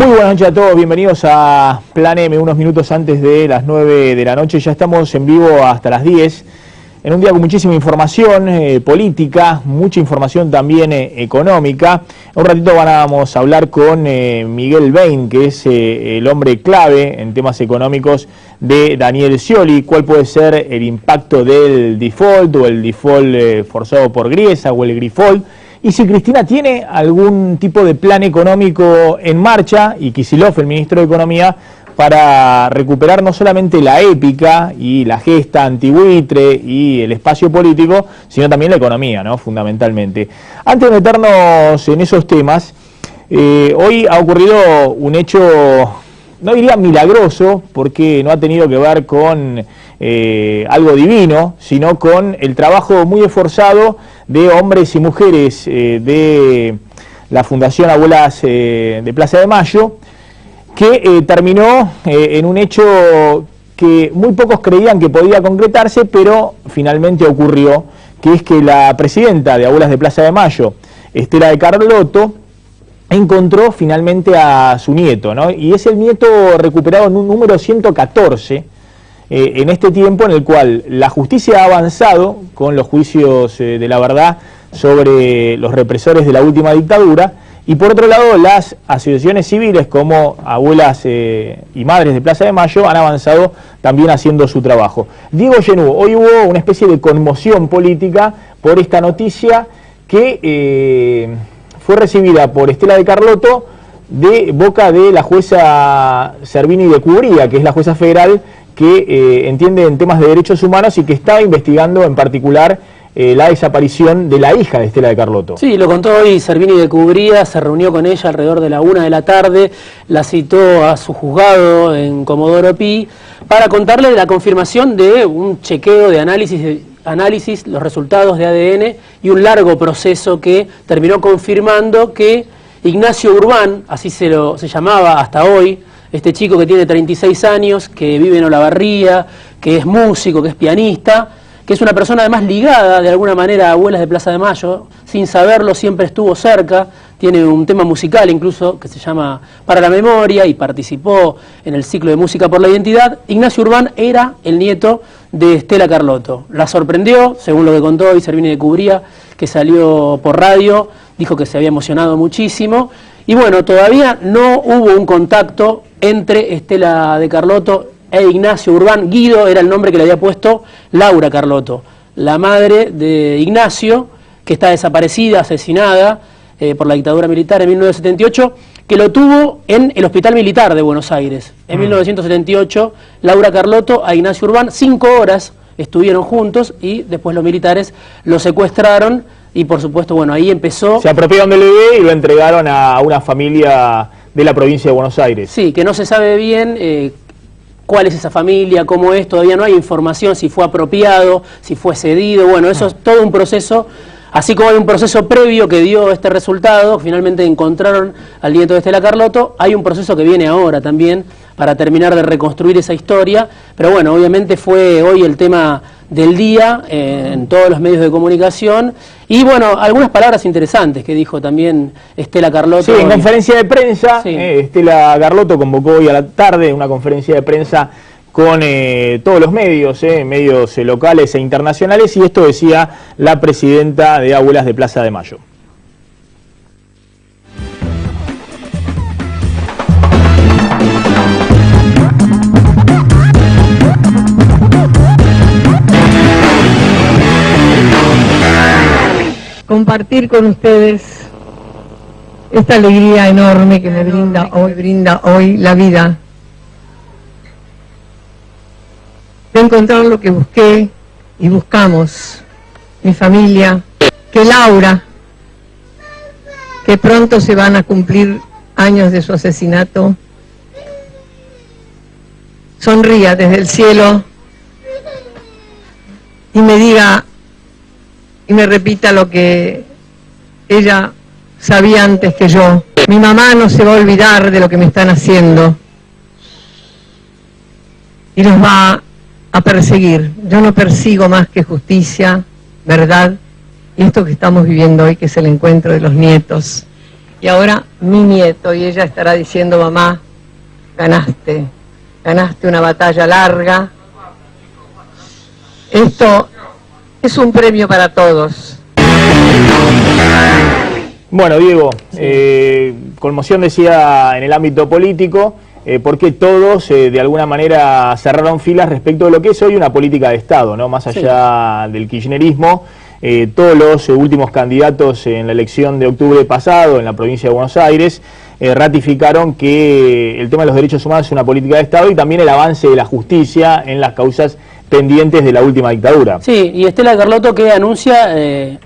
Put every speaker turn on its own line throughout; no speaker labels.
Muy buenas noches a todos, bienvenidos a Plan M, unos minutos antes de las 9 de la noche. Ya estamos en vivo hasta las 10, en un día con muchísima información política, mucha información también económica. Un ratito vamos a hablar con Miguel Bain, que es el hombre clave en temas económicos de Daniel Scioli. ¿Cuál puede ser el impacto del default o el default forzado por Griesa o el Grifold? Y si Cristina tiene algún tipo de plan económico en marcha, y Kicillof, el ministro de Economía, para recuperar no solamente la épica y la gesta antibuitre y el espacio político, sino también la economía, ¿no? Fundamentalmente. Antes de meternos en esos temas, hoy ha ocurrido un hecho, no diría milagroso, porque no ha tenido que ver con algo divino, sino con el trabajo muy esforzado de hombres y mujeres de la Fundación Abuelas de Plaza de Mayo, que terminó en un hecho que muy pocos creían que podía concretarse, pero finalmente ocurrió, que es que la presidenta de Abuelas de Plaza de Mayo, Estela de Carlotto, encontró finalmente a su nieto, ¿no? Y es el nieto recuperado en un número 114, en este tiempo en el cual la justicia ha avanzado con los juicios de la verdad sobre los represores de la última dictadura, y por otro lado las asociaciones civiles como Abuelas y Madres de Plaza de Mayo han avanzado también haciendo su trabajo. Diego Genú, hoy hubo una especie de conmoción política por esta noticia que fue recibida por Estela de Carlotto de boca de la jueza Servini de Cubría, que es la jueza federal que entiende en temas de derechos humanos y que está investigando en particular la desaparición de la hija de Estela de Carlotto.
Sí, lo contó hoy Servini de Cubría, se reunió con ella alrededor de la 1 de la tarde, la citó a su juzgado en Comodoro Pi para contarle la confirmación de un chequeo de análisis, los resultados de ADN y un largo proceso que terminó confirmando que Ignacio Urbán, así se llamaba hasta hoy, este chico que tiene 36 años, que vive en Olavarría, que es músico, que es pianista, que es una persona además ligada de alguna manera a Abuelas de Plaza de Mayo, sin saberlo siempre estuvo cerca, tiene un tema musical incluso que se llama Para la Memoria y participó en el ciclo de Música por la Identidad. Ignacio Urbán era el nieto de Estela Carlotto. La sorprendió, según lo que contó hoy Servini de Cubría, que salió por radio, dijo que se había emocionado muchísimo. Y bueno, todavía no hubo un contacto entre Estela de Carlotto e Ignacio Urbán. Guido era el nombre que le había puesto Laura Carlotto, la madre de Ignacio, que está desaparecida, asesinada por la dictadura militar en 1978, que lo tuvo en el Hospital Militar de Buenos Aires. En 1978, Laura Carlotto a Ignacio Urbán, 5 horas estuvieron juntos y después los militares lo secuestraron y por supuesto, bueno, ahí empezó...
Se apropiaron del bebé y lo entregaron a una familia de la provincia de Buenos Aires.
Sí, que no se sabe bien cuál es esa familia, cómo es, todavía no hay información si fue apropiado, si fue cedido, bueno, eso es todo un proceso, así como hay un proceso previo que dio este resultado, finalmente encontraron al nieto de Estela Carlotto, hay un proceso que viene ahora también para terminar de reconstruir esa historia, pero bueno, obviamente fue hoy el tema del día en todos los medios de comunicación y bueno, algunas palabras interesantes que dijo también Estela Carlotto.
Sí, en conferencia de prensa, sí. Estela Carlotto convocó hoy a la tarde una conferencia de prensa con todos los medios, medios locales e internacionales, y esto decía la presidenta de Abuelas de Plaza de Mayo.
Compartir con ustedes esta alegría enorme que me brinda hoy la vida, de encontrar lo que busqué y buscamos, mi familia, que Laura, que pronto se van a cumplir años de su asesinato, sonría desde el cielo y me diga y me repita lo que ella sabía antes que yo. Mi mamá no se va a olvidar de lo que me están haciendo y los va a perseguir. Yo no persigo más que justicia, verdad y esto que estamos viviendo hoy, que es el encuentro de los nietos. y ahora mi nieto, y ella estará diciendo: mamá, ganaste una batalla larga. Esto es un premio para todos.
Bueno, Diego, conmoción decía en el ámbito político, porque todos de alguna manera cerraron filas respecto de lo que es hoy una política de Estado, ¿no? Más allá del kirchnerismo, todos los últimos candidatos en la elección de octubre pasado en la provincia de Buenos Aires ratificaron que el tema de los derechos humanos es una política de Estado y también el avance de la justicia en las causas pendientes de la última dictadura.
Sí, y Estela de Carlotto, que anuncia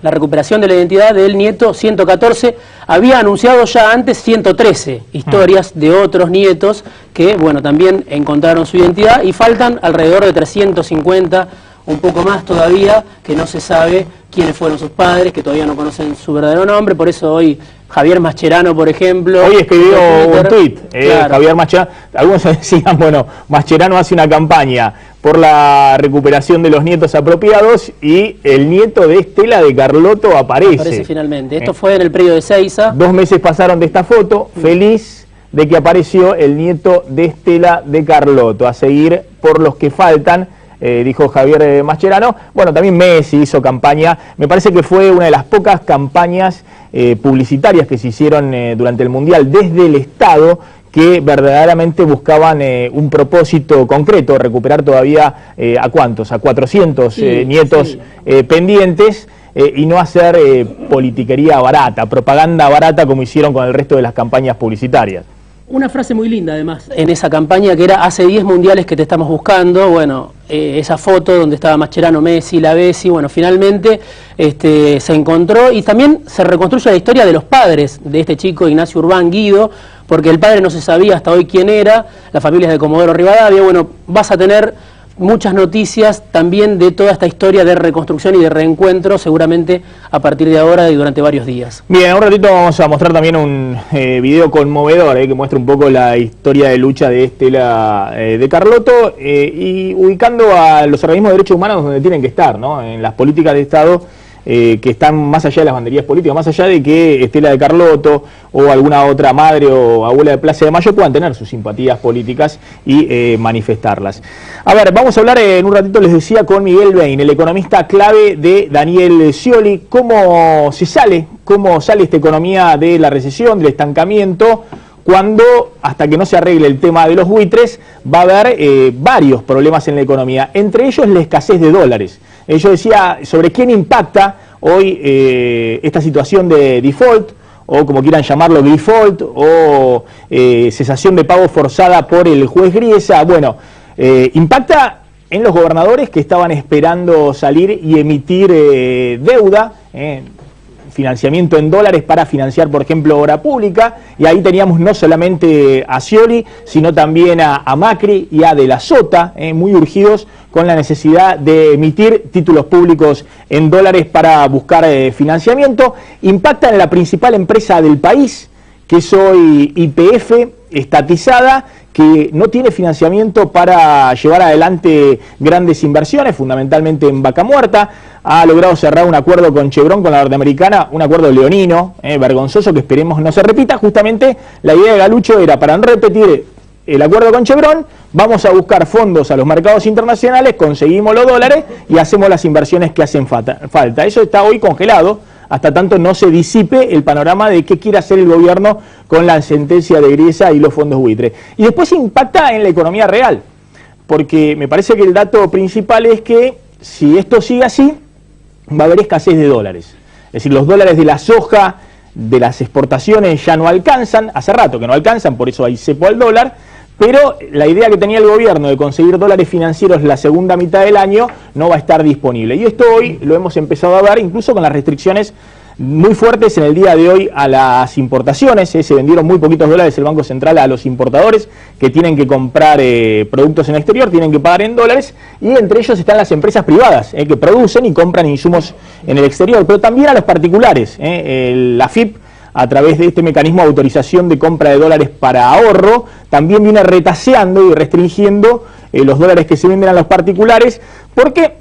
la recuperación de la identidad del nieto 114, había anunciado ya antes 113 historias de otros nietos que, bueno, también encontraron su identidad, y faltan alrededor de 350, un poco más todavía, que no se sabe quiénes fueron sus padres, que todavía no conocen su verdadero nombre. Por eso hoy Javier Mascherano, por ejemplo...
Hoy escribió un tuit,
claro.
Javier Mascherano, algunos decían, bueno, Mascherano hace una campaña por la recuperación de los nietos apropiados y el nieto de Estela de Carlotto aparece.
Finalmente. Esto fue en el predio de Seiza.
2 meses pasaron de esta foto, feliz de que apareció el nieto de Estela de Carlotto. A seguir por los que faltan, dijo Javier Mascherano. Bueno, también Messi hizo campaña. Me parece que fue una de las pocas campañas publicitarias que se hicieron durante el Mundial desde el Estado, que verdaderamente buscaban un propósito concreto, recuperar todavía a cuántos, a 400 nietos pendientes, y no hacer politiquería barata, propaganda barata como hicieron con el resto de las campañas publicitarias.
Una frase muy linda, además, en esa campaña, que era: hace 10 mundiales que te estamos buscando. Bueno, esa foto donde estaba Mascherano, Messi, la Bessi, bueno, finalmente se encontró, y también se reconstruye la historia de los padres de este chico, Ignacio Urbán Guido, porque el padre no se sabía hasta hoy quién era. La familia es de Comodoro Rivadavia. Bueno, vas a tener muchas noticias también de toda esta historia de reconstrucción y de reencuentro, seguramente a partir de ahora y durante varios días.
Bien, un ratito vamos a mostrar también un video conmovedor que muestra un poco la historia de lucha de Estela de Carlotto, y ubicando a los organismos de derechos humanos donde tienen que estar, ¿no? En las políticas de Estado, que están más allá de las banderías políticas, más allá de que Estela de Carlotto o alguna otra madre o abuela de Plaza de Mayo puedan tener sus simpatías políticas y manifestarlas. A ver, vamos a hablar en un ratito, les decía, con Miguel Bain, el economista clave de Daniel Scioli. ¿Cómo sale esta economía de la recesión, del estancamiento, cuando, hasta que no se arregle el tema de los buitres, va a haber varios problemas en la economía, entre ellos la escasez de dólares? Yo decía, ¿sobre quién impacta hoy esta situación de default, o como quieran llamarlo, default, o cesación de pago forzada por el juez Griesa? Bueno, impacta en los gobernadores que estaban esperando salir y emitir deuda, financiamiento en dólares para financiar, por ejemplo, obra pública, y ahí teníamos no solamente a Scioli, sino también a Macri y a De la Sota, muy urgidos con la necesidad de emitir títulos públicos en dólares para buscar financiamiento. Impacta en la principal empresa del país, que es hoy YPF, estatizada, que no tiene financiamiento para llevar adelante grandes inversiones, fundamentalmente en Vaca Muerta. Ha logrado cerrar un acuerdo con Chevron, con la norteamericana, un acuerdo leonino, vergonzoso, que esperemos no se repita. Justamente la idea de Galucho era, para no repetir el acuerdo con Chevron, vamos a buscar fondos a los mercados internacionales, conseguimos los dólares y hacemos las inversiones que hacen falta. Eso está hoy congelado, hasta tanto no se disipe el panorama de qué quiere hacer el gobierno con la sentencia de Griesa y los fondos buitre. Y después impacta en la economía real, porque me parece que el dato principal es que si esto sigue así, va a haber escasez de dólares. Es decir, los dólares de la soja, de las exportaciones ya no alcanzan, hace rato que no alcanzan, por eso hay cepo al dólar, pero la idea que tenía el gobierno de conseguir dólares financieros la segunda mitad del año no va a estar disponible. Y esto hoy lo hemos empezado a ver incluso con las restricciones muy fuertes en el día de hoy a las importaciones. Se vendieron muy poquitos dólares el Banco Central a los importadores que tienen que comprar productos en el exterior, tienen que pagar en dólares, y entre ellos están las empresas privadas que producen y compran insumos en el exterior, pero también a los particulares. La AFIP, a través de este mecanismo de autorización de compra de dólares para ahorro, también viene retaseando y restringiendo los dólares que se venden a los particulares, porque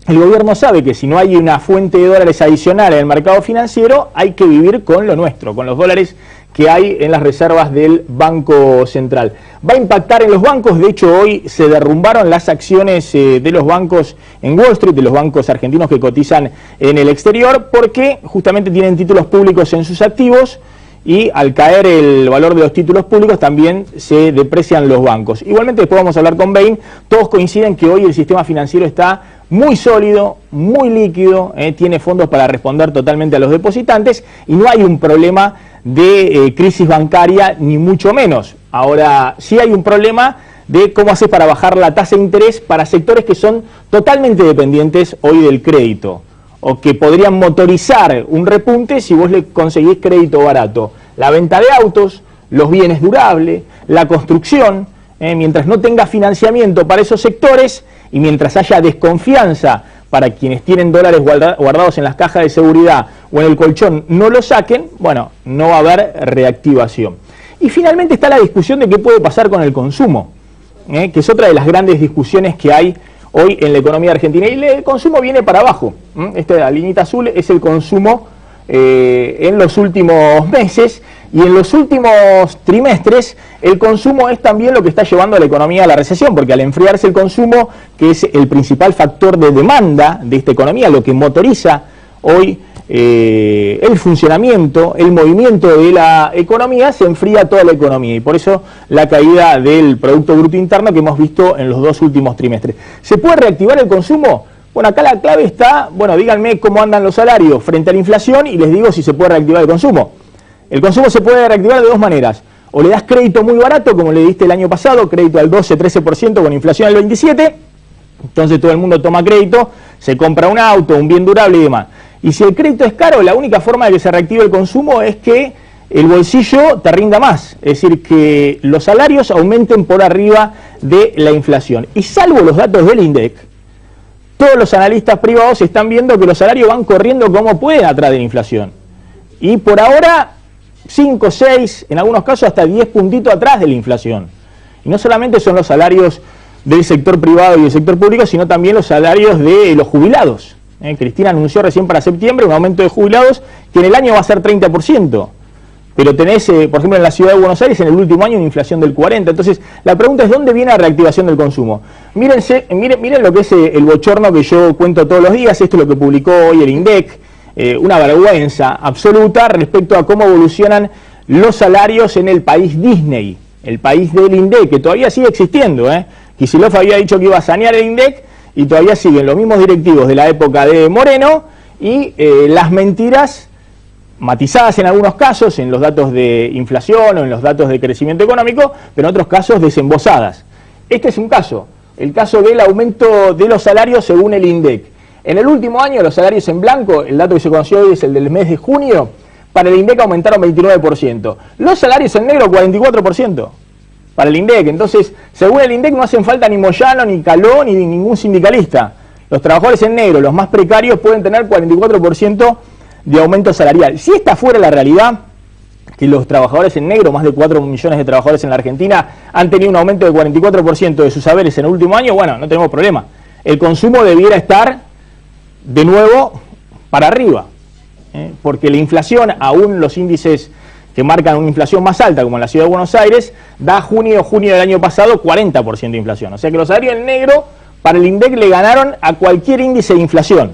el gobierno sabe que si no hay una fuente de dólares adicional en el mercado financiero, hay que vivir con lo nuestro, con los dólares que hay en las reservas del Banco Central. Va a impactar en los bancos. De hecho, hoy se derrumbaron las acciones de los bancos en Wall Street, de los bancos argentinos que cotizan en el exterior, porque justamente tienen títulos públicos en sus activos, y al caer el valor de los títulos públicos también se deprecian los bancos. Igualmente, después vamos a hablar con Bain. Todos coinciden que hoy el sistema financiero está muy sólido, muy líquido, tiene fondos para responder totalmente a los depositantes, y no hay un problema de crisis bancaria, ni mucho menos. Ahora, sí hay un problema de cómo hacer para bajar la tasa de interés para sectores que son totalmente dependientes hoy del crédito, o que podrían motorizar un repunte si vos le conseguís crédito barato. La venta de autos, los bienes durables, la construcción, mientras no tenga financiamiento para esos sectores y mientras haya desconfianza para quienes tienen dólares guardados en las cajas de seguridad o en el colchón, no lo saquen, bueno, no va a haber reactivación. Y finalmente está la discusión de qué puede pasar con el consumo, que es otra de las grandes discusiones que hay hoy en la economía argentina. Y el consumo viene para abajo. La liñita azul es el consumo en los últimos meses, y en los últimos trimestres el consumo es también lo que está llevando a la economía a la recesión, porque al enfriarse el consumo, que es el principal factor de demanda de esta economía, lo que motoriza hoy el funcionamiento, el movimiento de la economía, se enfría toda la economía, y por eso la caída del Producto Bruto Interno que hemos visto en los dos últimos trimestres. ¿Se puede reactivar el consumo? Bueno, acá la clave está, díganme cómo andan los salarios frente a la inflación y les digo si se puede reactivar el consumo. El consumo se puede reactivar de dos maneras. O le das crédito muy barato, como le diste el año pasado, crédito al 12-13% con inflación al 27%, entonces todo el mundo toma crédito, se compra un auto, un bien durable y demás. Y si el crédito es caro, la única forma de que se reactive el consumo es que el bolsillo te rinda más, es decir, que los salarios aumenten por arriba de la inflación. Y salvo los datos del INDEC, todos los analistas privados están viendo que los salarios van corriendo como pueden atrás de la inflación. Y por ahora 5, 6, en algunos casos hasta 10 puntitos atrás de la inflación. Y no solamente son los salarios del sector privado y del sector público, sino también los salarios de los jubilados. Cristina anunció recién para septiembre un aumento de jubilados que en el año va a ser 30%. Pero tenés, por ejemplo, en la ciudad de Buenos Aires, en el último año, una inflación del 40%. Entonces, la pregunta es, ¿dónde viene la reactivación del consumo? Miren lo que es el bochorno que yo cuento todos los días. Esto es lo que publicó hoy el INDEC. Una vergüenza absoluta respecto a cómo evolucionan los salarios en el país Disney, el país del INDEC, que todavía sigue existiendo. Kicillof había dicho que iba a sanear el INDEC y todavía siguen los mismos directivos de la época de Moreno, y las mentiras matizadas en algunos casos, en los datos de inflación o en los datos de crecimiento económico, pero en otros casos desembosadas. Este es un caso, el caso del aumento de los salarios según el INDEC. En el último año los salarios en blanco, el dato que se conoció hoy es el del mes de junio, para el INDEC aumentaron 29%. Los salarios en negro 44% para el INDEC. Entonces, según el INDEC no hacen falta ni Moyano, ni Caló, ni ningún sindicalista. Los trabajadores en negro, los más precarios, pueden tener 44% de aumento salarial. Si esta fuera la realidad, que los trabajadores en negro, más de 4 millones de trabajadores en la Argentina, han tenido un aumento de 44% de sus saberes en el último año, bueno, no tenemos problema. El consumo debiera estar de nuevo para arriba, porque la inflación, aún los índices que marcan una inflación más alta, como en la ciudad de Buenos Aires, da junio del año pasado 40% de inflación. O sea que los salarios en negro para el INDEC le ganaron a cualquier índice de inflación.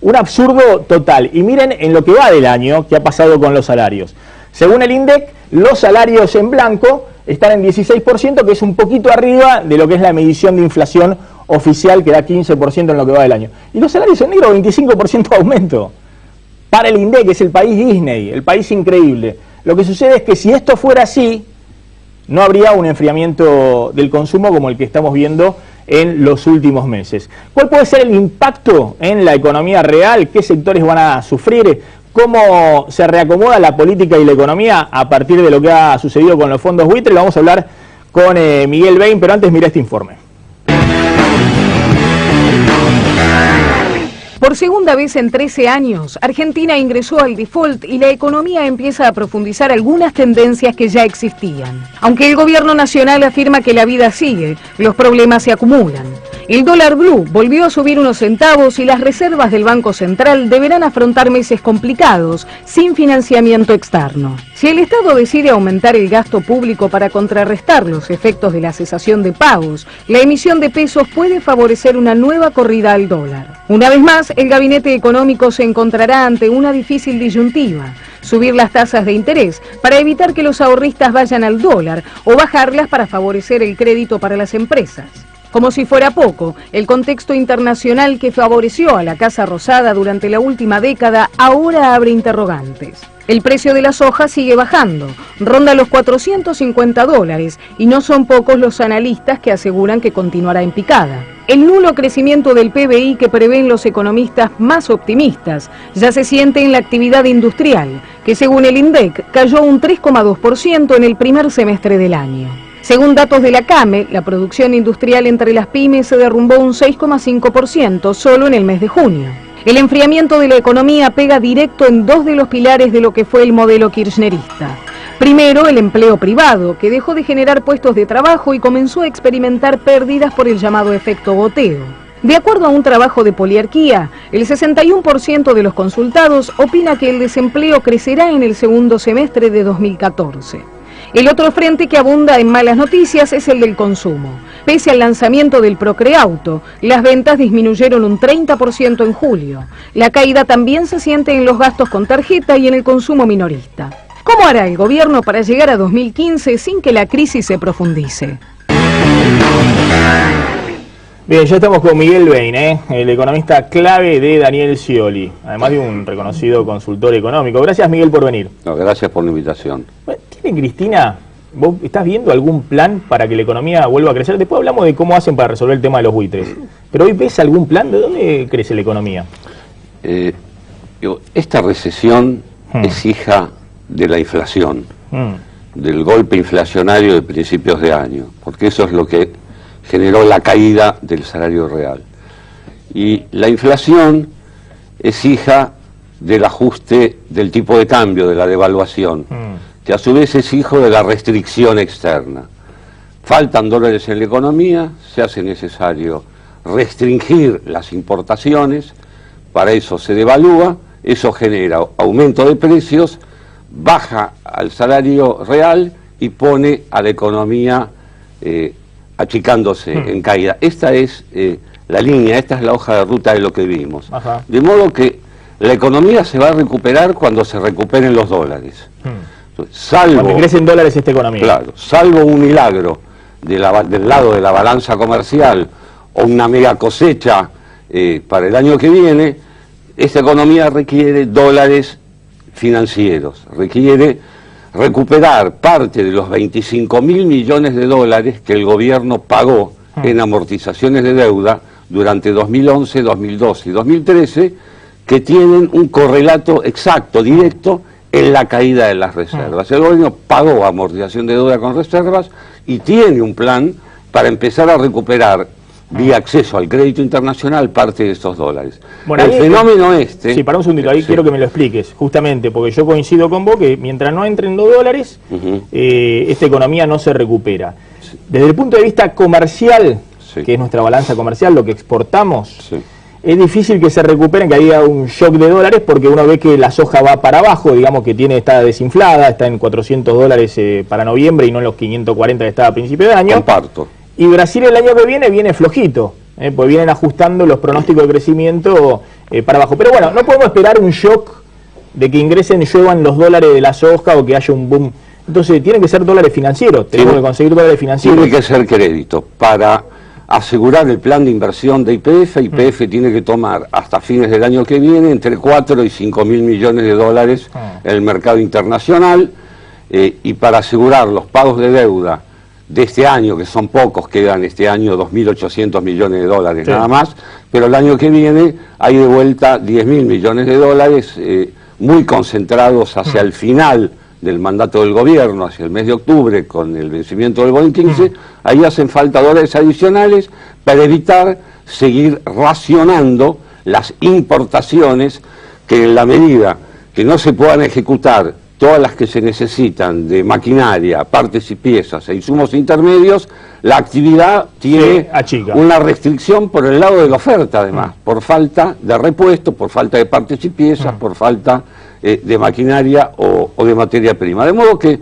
Un absurdo total. Y miren en lo que va del año qué ha pasado con los salarios. Según el INDEC, los salarios en blanco están en 16%, que es un poquito arriba de lo que es la medición de inflación oficial, que da 15% en lo que va del año. Y los salarios en negro, 25% de aumento. Para el INDEC, que es el país Disney, el país increíble. Lo que sucede es que si esto fuera así, no habría un enfriamiento del consumo como el que estamos viendo en los últimos meses. ¿Cuál puede ser el impacto en la economía real? ¿Qué sectores van a sufrir? ¿Cómo se reacomoda la política y la economía a partir de lo que ha sucedido con los fondos buitre? Vamos a hablar con Miguel Bain, pero antes mira este informe.
Por segunda vez en 13 años, Argentina ingresó al default y la economía empieza a profundizar algunas tendencias que ya existían. Aunque el gobierno nacional afirma que la vida sigue, los problemas se acumulan. El dólar blue volvió a subir unos centavos y las reservas del Banco Central deberán afrontar meses complicados, sin financiamiento externo. Si el Estado decide aumentar el gasto público para contrarrestar los efectos de la cesación de pagos, la emisión de pesos puede favorecer una nueva corrida al dólar. Una vez más, el gabinete económico se encontrará ante una difícil disyuntiva: subir las tasas de interés para evitar que los ahorristas vayan al dólar o bajarlas para favorecer el crédito para las empresas. Como si fuera poco, el contexto internacional que favoreció a la Casa Rosada durante la última década ahora abre interrogantes. El precio de la soja sigue bajando, ronda los $450 y no son pocos los analistas que aseguran que continuará en picada. El nulo crecimiento del PBI que prevén los economistas más optimistas ya se siente en la actividad industrial, que según el INDEC cayó un 3,2% en el primer semestre del año. Según datos de la CAME, la producción industrial entre las pymes se derrumbó un 6,5% solo en el mes de junio. El enfriamiento de la economía pega directo en dos de los pilares de lo que fue el modelo kirchnerista. Primero, el empleo privado, que dejó de generar puestos de trabajo y comenzó a experimentar pérdidas por el llamado efecto goteo. De acuerdo a un trabajo de Poliarquía, el 61% de los consultados opina que el desempleo crecerá en el segundo semestre de 2014. El otro frente que abunda en malas noticias es el del consumo. Pese al lanzamiento del Procreauto, las ventas disminuyeron un 30% en julio. La caída también se siente en los gastos con tarjeta y en el consumo minorista. ¿Cómo hará el gobierno para llegar a 2015 sin que la crisis se profundice?
Bien, ya estamos con Miguel Bain, el economista clave de Daniel Scioli, además de un reconocido consultor económico. Gracias, Miguel, por venir.
No, gracias por la invitación.
¿Tiene, Cristina, vos estás viendo algún plan para que la economía vuelva a crecer? Después hablamos de cómo hacen para resolver el tema de los buitres. Pero hoy, ¿ves algún plan? ¿De dónde crece la economía?
Esta recesión es hija de la inflación, del golpe inflacionario de principios de año, porque eso es lo que generó la caída del salario real. Y la inflación es hija del ajuste del tipo de cambio, de la devaluación, que a su vez es hijo de la restricción externa. Faltan dólares en la economía, se hace necesario restringir las importaciones, para eso se devalúa, eso genera aumento de precios, baja al salario real y pone a la economía achicándose en caída. Esta es la línea, esta es la hoja de ruta de lo que vimos.
Ajá.
De modo que la economía se va a recuperar cuando se recuperen los dólares. Salvo,
cuando crecen dólares esta economía.
Claro, salvo un milagro del lado de la balanza comercial o una mega cosecha para el año que viene, esta economía requiere dólares financieros, requiere recuperar parte de los 25.000 millones de dólares que el gobierno pagó en amortizaciones de deuda durante 2011, 2012 y 2013, que tienen un correlato exacto, directo, en la caída de las reservas. El gobierno pagó amortización de deuda con reservas y tiene un plan para empezar a recuperar vía acceso al crédito internacional parte de estos dólares.
Bueno,
el fenómeno este...
Sí, para un segundito, ahí quiero que me lo expliques, justamente, porque yo coincido con vos que mientras no entren los dólares, esta economía no se recupera. Desde el punto de vista comercial, que es nuestra balanza comercial, lo que exportamos, es difícil que se recuperen, que haya un shock de dólares, porque uno ve que la soja va para abajo, digamos que está desinflada, está en $400 para noviembre y no en los 540 que estaba a principio de año.
Comparto.
Y Brasil el año que viene flojito, pues vienen ajustando los pronósticos de crecimiento para abajo. Pero bueno, no podemos esperar un shock de que ingresen y lluevan los dólares de la soja o que haya un boom. Entonces tienen que ser dólares financieros, tenemos que conseguir dólares financieros.
Tiene que ser crédito. Para asegurar el plan de inversión de YPF tiene que tomar hasta fines del año que viene entre 4 y 5 mil millones de dólares en el mercado internacional, y para asegurar los pagos de deuda de este año, que son pocos, quedan este año 2.800 millones de dólares nada más, pero el año que viene hay de vuelta 10.000 millones de dólares muy concentrados hacia el final del mandato del gobierno, hacia el mes de octubre, con el vencimiento del Boeing 15, ahí hacen falta dólares adicionales para evitar seguir racionando las importaciones, que en la medida que no se puedan ejecutar todas las que se necesitan de maquinaria, partes y piezas e insumos intermedios, la actividad tiene una restricción por el lado de la oferta, además, por falta de repuestos, por falta de partes y piezas, por falta de maquinaria o de materia prima. De modo que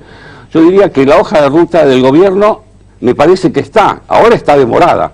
yo diría que la hoja de ruta del gobierno me parece que ahora está demorada,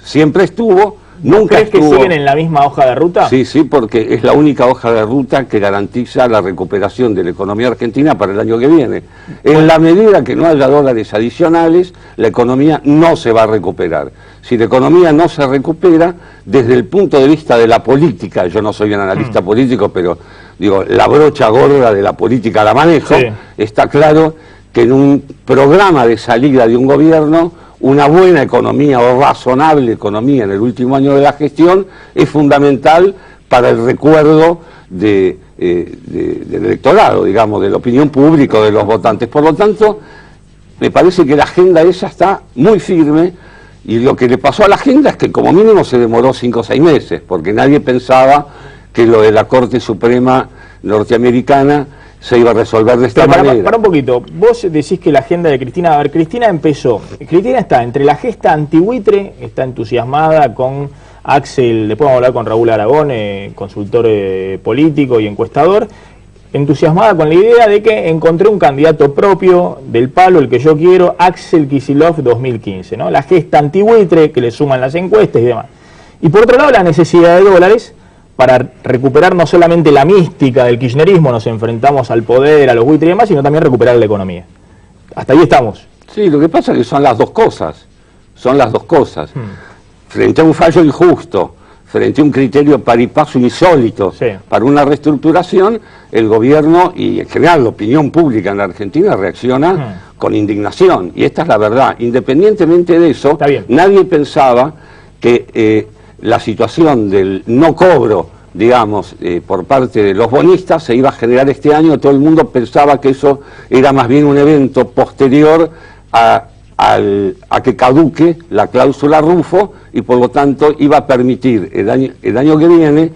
siempre estuvo, nunca
¿Crees
estuvo.
que siguen en la misma hoja de ruta?
Sí, porque es la única hoja de ruta que garantiza la recuperación de la economía argentina para el año que viene. En la medida que no haya dólares adicionales, la economía no se va a recuperar. Si la economía no se recupera, desde el punto de vista de la política, yo no soy un analista político, pero digo, la brocha gorda de la política la manejo, está claro que en un programa de salida de un gobierno, una buena economía o razonable economía en el último año de la gestión es fundamental para el recuerdo del electorado, digamos, de la opinión pública, de los votantes. Por lo tanto, me parece que la agenda esa está muy firme, y lo que le pasó a la agenda es que como mínimo se demoró 5 o 6 meses, porque nadie pensaba que lo de la Corte Suprema norteamericana se iba a resolver de esta manera.
Para un poquito, vos decís que la agenda de Cristina, a ver, Cristina está entre la gesta antibuitre, está entusiasmada con Axel, después vamos a hablar con Raúl Aragón, consultor político y encuestador, entusiasmada con la idea de que encontré un candidato propio del palo, el que yo quiero, Axel Kicillof 2015, ¿no? La gesta antibuitre que le suman las encuestas y demás. Y por otro lado, la necesidad de dólares para recuperar no solamente la mística del kirchnerismo, nos enfrentamos al poder, a los buitres y demás, sino también recuperar la economía. Hasta ahí estamos.
Sí, lo que pasa es que son las dos cosas. Frente a un fallo injusto, frente a un criterio paripaso insólito para una reestructuración, el gobierno y en general la opinión pública en la Argentina reacciona con indignación. Y esta es la verdad. Independientemente de eso, nadie pensaba que la situación del no cobro, digamos, por parte de los bonistas se iba a generar este año. Todo el mundo pensaba que eso era más bien un evento posterior a que caduque la cláusula Rufo, y por lo tanto iba a permitir el año que viene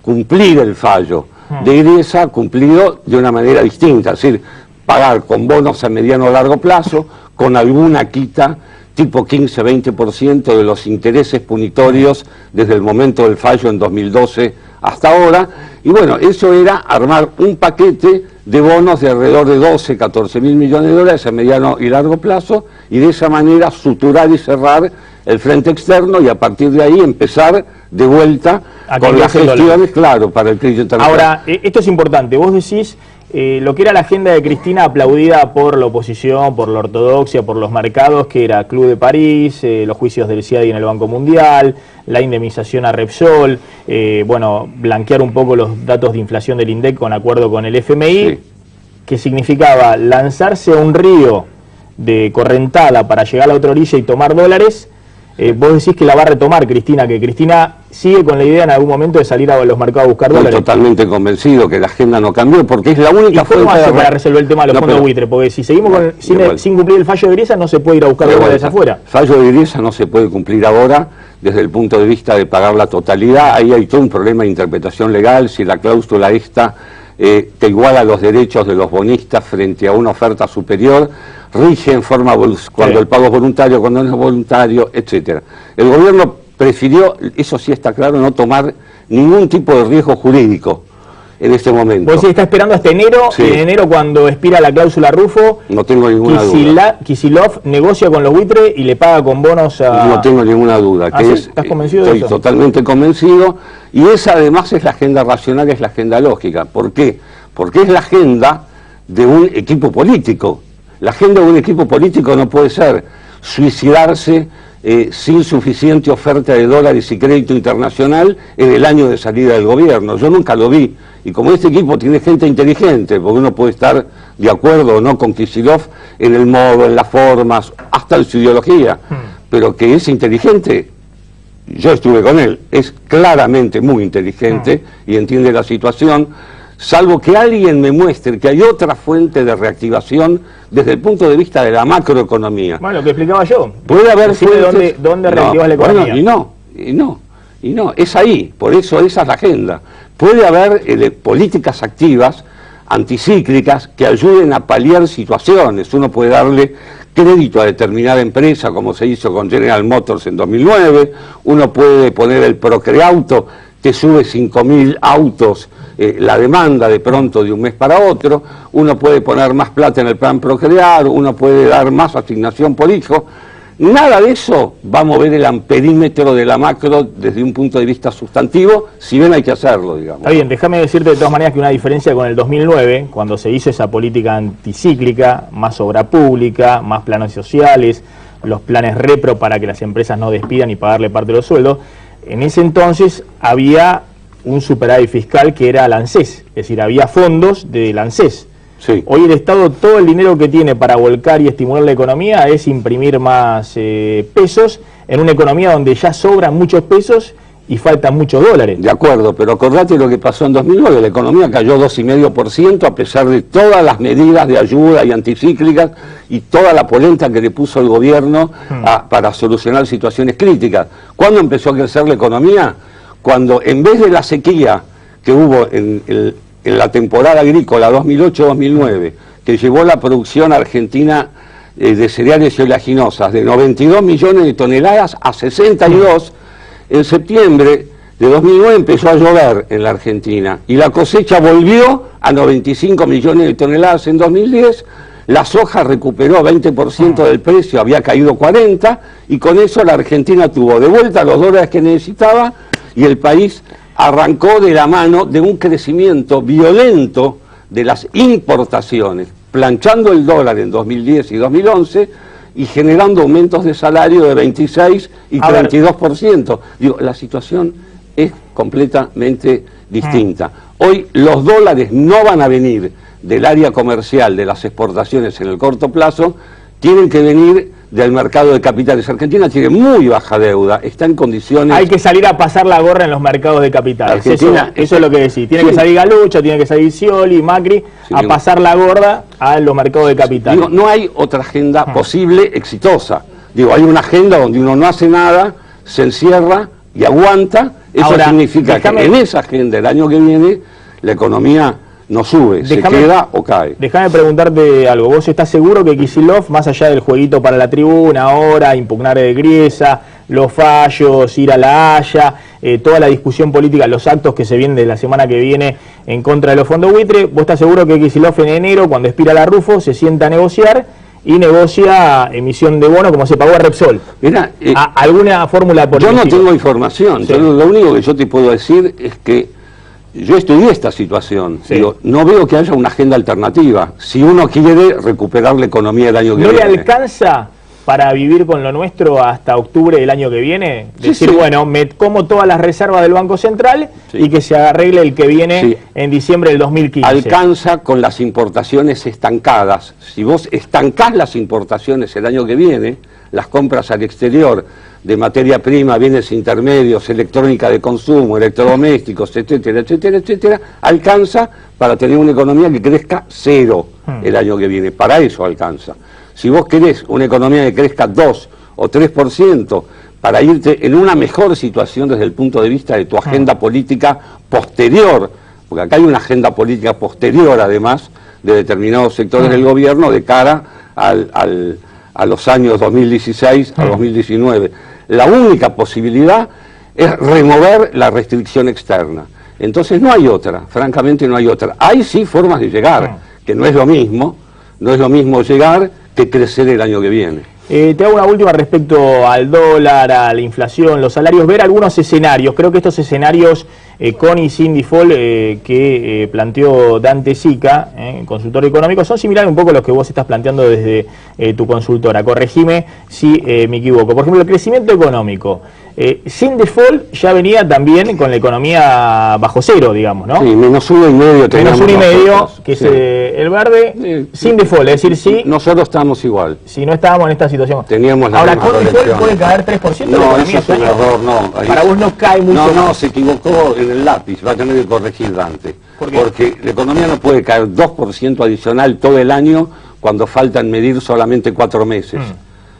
cumplir el fallo de Griesa, cumplido de una manera distinta, es decir, pagar con bonos a mediano o largo plazo, con alguna quita tipo 15-20% de los intereses punitorios desde el momento del fallo en 2012 hasta ahora. Y bueno, eso era armar un paquete de bonos de alrededor de 12-14 mil millones de dólares a mediano y largo plazo, y de esa manera suturar y cerrar el frente externo, y a partir de ahí empezar de vuelta con las gestiones, claro, para el crédito internacional.
Ahora, esto es importante, vos decís lo que era la agenda de Cristina aplaudida por la oposición, por la ortodoxia, por los mercados, que era Club de París, los juicios del CIADI en el Banco Mundial, la indemnización a Repsol, bueno, blanquear un poco los datos de inflación del INDEC con acuerdo con el FMI, que significaba lanzarse a un río de correntada para llegar a la otra orilla y tomar dólares. Vos decís que la va a retomar Cristina, que Cristina sigue con la idea en algún momento de salir a los mercados a buscar dólares.
Estoy totalmente convencido que la agenda no cambió, porque es la única
fuente para resolver el tema de los fondos buitre, porque si seguimos sin cumplir el fallo de Griesa no se puede ir a buscar dólares afuera. El fallo
de Griesa no se puede cumplir ahora desde el punto de vista de pagar la totalidad. Ahí hay todo un problema de interpretación legal, si la cláusula esta te iguala los derechos de los bonistas frente a una oferta superior, rige en forma cuando el pago es voluntario, cuando no es voluntario, etcétera. El gobierno prefirió, eso sí está claro, no tomar ningún tipo de riesgo jurídico en este momento.
Vos sí está esperando hasta enero, y en enero, cuando expira la cláusula Rufo,
no tengo ninguna duda.
Kicillof negocia con los buitres y le paga con bonos a...
No tengo ninguna duda.
¿Estás convencido de eso?
Estoy totalmente convencido, y esa además es la agenda racional, es la agenda lógica. ¿Por qué? Porque es la agenda de un equipo político. La agenda de un equipo político no puede ser suicidarse sin suficiente oferta de dólares y crédito internacional en el año de salida del gobierno. Yo nunca lo vi. Y como este equipo tiene gente inteligente, porque uno puede estar de acuerdo o no con Kicillof en el modo, en las formas, hasta en su ideología, pero que es inteligente, yo estuve con él, es claramente muy inteligente y entiende la situación, salvo que alguien me muestre que hay otra fuente de reactivación desde el punto de vista de la macroeconomía.
Bueno, lo que explicaba yo.
Puede haber
fuentes... ¿Dónde reactivas la economía?
Bueno, y no, es ahí, por eso esa es la agenda. Puede haber políticas activas anticíclicas que ayuden a paliar situaciones. Uno puede darle crédito a determinada empresa, como se hizo con General Motors en 2009, uno puede poner el Procreauto, te sube 5.000 autos la demanda de pronto de un mes para otro, uno puede poner más plata en el plan Procrear, uno puede dar más asignación por hijo. Nada de eso va a mover el amperímetro de la macro desde un punto de vista sustantivo, si bien hay que hacerlo, digamos.
Está bien, déjame decirte de todas maneras que una diferencia con el 2009, cuando se hizo esa política anticíclica, más obra pública, más planes sociales, los planes repro para que las empresas no despidan y pagarle parte de los sueldos, en ese entonces había un superávit fiscal que era el ANSES, es decir, había fondos del ANSES.
Sí.
Hoy el Estado, todo el dinero que tiene para volcar y estimular la economía es imprimir más pesos en una economía donde ya sobran muchos pesos y faltan muchos dólares.
De acuerdo, pero acordate lo que pasó en 2009, la economía cayó 2,5% a pesar de todas las medidas de ayuda y anticíclicas y toda la polenta que le puso el gobierno para solucionar situaciones críticas. ¿Cuándo empezó a crecer la economía? Cuando en vez de la sequía que hubo en la temporada agrícola 2008-2009, que llevó la producción argentina de cereales y oleaginosas de 92 millones de toneladas a 62, en septiembre de 2009 empezó a llover en la Argentina y la cosecha volvió a 95 millones de toneladas en 2010, la soja recuperó 20% del precio, había caído 40%, y con eso la Argentina tuvo de vuelta los dólares que necesitaba y el país arrancó de la mano de un crecimiento violento de las importaciones, planchando el dólar en 2010 y 2011 y generando aumentos de salario de 26 y 32%. Digo, la situación es completamente distinta. Hoy los dólares no van a venir del área comercial de las exportaciones en el corto plazo, tienen que venir del mercado de capitales. Argentina tiene muy baja deuda, está en condiciones...
Hay que salir a pasar la gorra en los mercados de capitales.
Argentina,
eso es lo que decís. Tiene que salir Galucha, tiene que salir Scioli, Macri, a pasar la gorra a los mercados de capitales.
Digo, no hay otra agenda posible exitosa. Digo, hay una agenda donde uno no hace nada, se encierra y aguanta. Eso
ahora,
significa que en esa agenda el año que viene la economía no sube, se queda o cae.
Déjame preguntarte algo. ¿Vos estás seguro que Kicillof, más allá del jueguito para la tribuna ahora, impugnar de Griesa, los fallos, ir a La Haya, toda la discusión política, los actos que se vienen de la semana que viene en contra de los fondos buitre, vos estás seguro que Kicillof en enero, cuando expira la Rufo, se sienta a negociar y negocia emisión de bono como se pagó a Repsol?
Mirá,
¿alguna fórmula por
yo no
estilo?
tengo información.
Sí.
Lo único que yo te puedo decir es que yo estudié esta situación.
Sí.
Digo, no veo que haya una agenda alternativa. Si uno quiere recuperar la economía del año que viene.
¿No le alcanza para vivir con lo nuestro hasta octubre del año que viene? Decir,
sí.
Bueno, me como todas las reservas del Banco Central y que se arregle el que viene en diciembre del 2015.
Alcanza con las importaciones estancadas. Si vos estancás las importaciones el año que viene, las compras al exterior de materia prima, bienes intermedios, electrónica de consumo, electrodomésticos, etcétera, etcétera, etcétera, alcanza para tener una economía que crezca 0 el año que viene. Para eso alcanza. Si vos querés una economía que crezca 2 o 3%, para irte en una mejor situación desde el punto de vista de tu agenda política posterior, porque acá hay una agenda política posterior además de determinados sectores del gobierno de cara a los años 2016 a 2019. La única posibilidad es remover la restricción externa. Entonces no hay otra, francamente no hay otra. Hay sí formas de llegar, que no es lo mismo llegar que crecer el año que viene.
Te hago una última respecto al dólar, a la inflación, los salarios, ver algunos escenarios. Creo que estos escenarios con y sin default que planteó Dante Sica, consultor económico, son similares un poco a los que vos estás planteando desde tu consultora. Corregime si me equivoco. Por ejemplo, el crecimiento económico. Sin default ya venía también con la economía bajo cero, digamos, ¿no?
Sí, menos 1,5.
Menos 1,5, que es el verde, sin default, es decir, sí.
Nosotros estamos igual.
Si no estábamos en esta situación.
Teníamos la
Ahora,
misma
con default
proyección.
puede caer 3%.
No, eso es un error, no.
Para vos no cae mucho.
No, se equivocó en el lápiz, va a tener que corregir Dante.
¿Por qué?
Porque la economía no puede caer 2% adicional todo el año cuando faltan medir solamente 4 meses.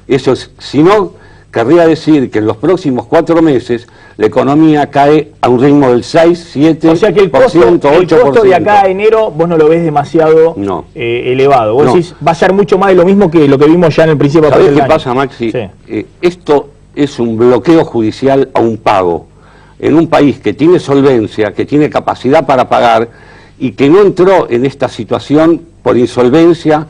Eso es, si no, querría decir que en los próximos 4 meses la economía cae a un ritmo del 6, 7%,
o sea que el costo
8%.
De acá a enero vos no lo ves demasiado elevado. Vos decís, va a ser mucho más de lo mismo que lo que vimos ya en el principio del año.
¿Sabés qué pasa, Maxi? Sí. Esto es un bloqueo judicial a un pago. En un país que tiene solvencia, que tiene capacidad para pagar y que no entró en esta situación por insolvencia,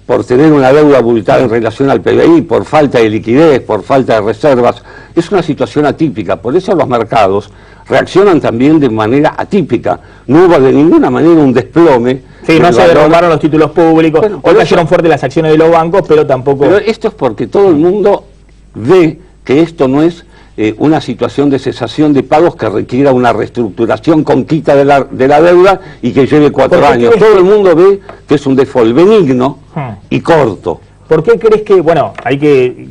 por tener una deuda abultada en relación al PBI, por falta de liquidez, por falta de reservas, es una situación atípica. Por eso los mercados reaccionan también de manera atípica. No hubo de ninguna manera un desplome.
Sí, no se derrumbaron los títulos públicos, bueno, hoy cayeron fuerte las acciones de los bancos, pero tampoco...
Pero esto es porque todo el mundo ve que esto no es una situación de cesación de pagos que requiera una reestructuración con quita de la deuda y que lleve 4 años. Todo el mundo ve que es un default benigno y corto.
¿Por qué crees que, bueno,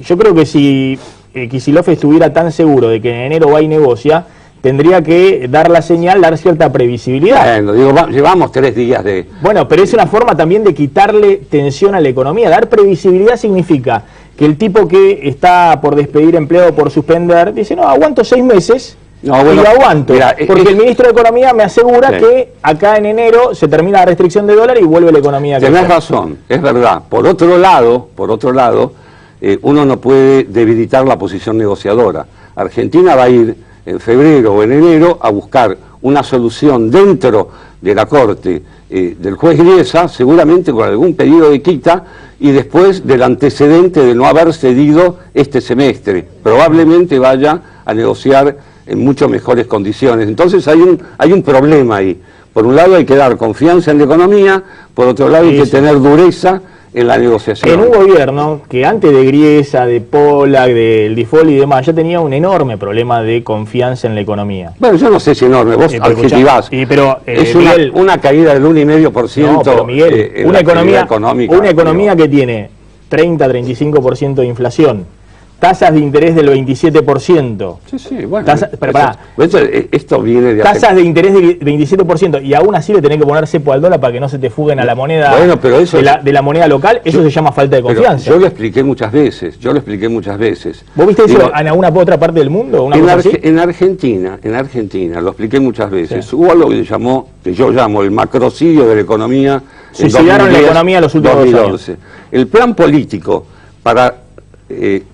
yo creo que si Kicillof estuviera tan seguro de que en enero va y negocia, tendría que dar la señal, dar cierta previsibilidad.
Bueno, digo, llevamos 3 días de...
Bueno, pero es una forma también de quitarle tensión a la economía. Dar previsibilidad significa que el tipo que está por despedir empleado o por suspender, dice, no, aguanto 6 meses y lo aguanto. Mira, porque el ministro de Economía me asegura que acá en enero se termina la restricción de dólar y vuelve la economía.
Tenés razón, es verdad. Por otro lado, uno no puede debilitar la posición negociadora. Argentina va a ir en febrero o en enero a buscar una solución dentro de la Corte del juez Griesa, seguramente con algún pedido de quita, y después del antecedente de no haber cedido este semestre. Probablemente vaya a negociar en mucho mejores condiciones. Entonces hay un problema ahí. Por un lado hay que dar confianza en la economía, por otro lado hay que tener dureza en la negociación.
En un gobierno que antes de Griesa, de Pollack, del default y demás, ya tenía un enorme problema de confianza en la economía.
Bueno, yo no sé si enorme, vos adjetivás. Es
Miguel,
una caída del 1,5%.
No, pero Miguel, una economía que tiene 30-35% de inflación, tasas de interés del 27%.
Sí, bueno.
Esto viene de tasas de interés del 27%, y aún así le tenés que poner cepo al dólar para que no se te fuguen a la moneda de la moneda local. Eso se llama falta de confianza.
Yo lo expliqué muchas veces.
¿Vos viste eso en alguna otra parte del mundo?
En Argentina, lo expliqué muchas veces. Sí. Hubo algo que yo llamo el macrocidio de la economía.
Suicidaron la economía en los últimos
2011. Años. El plan político para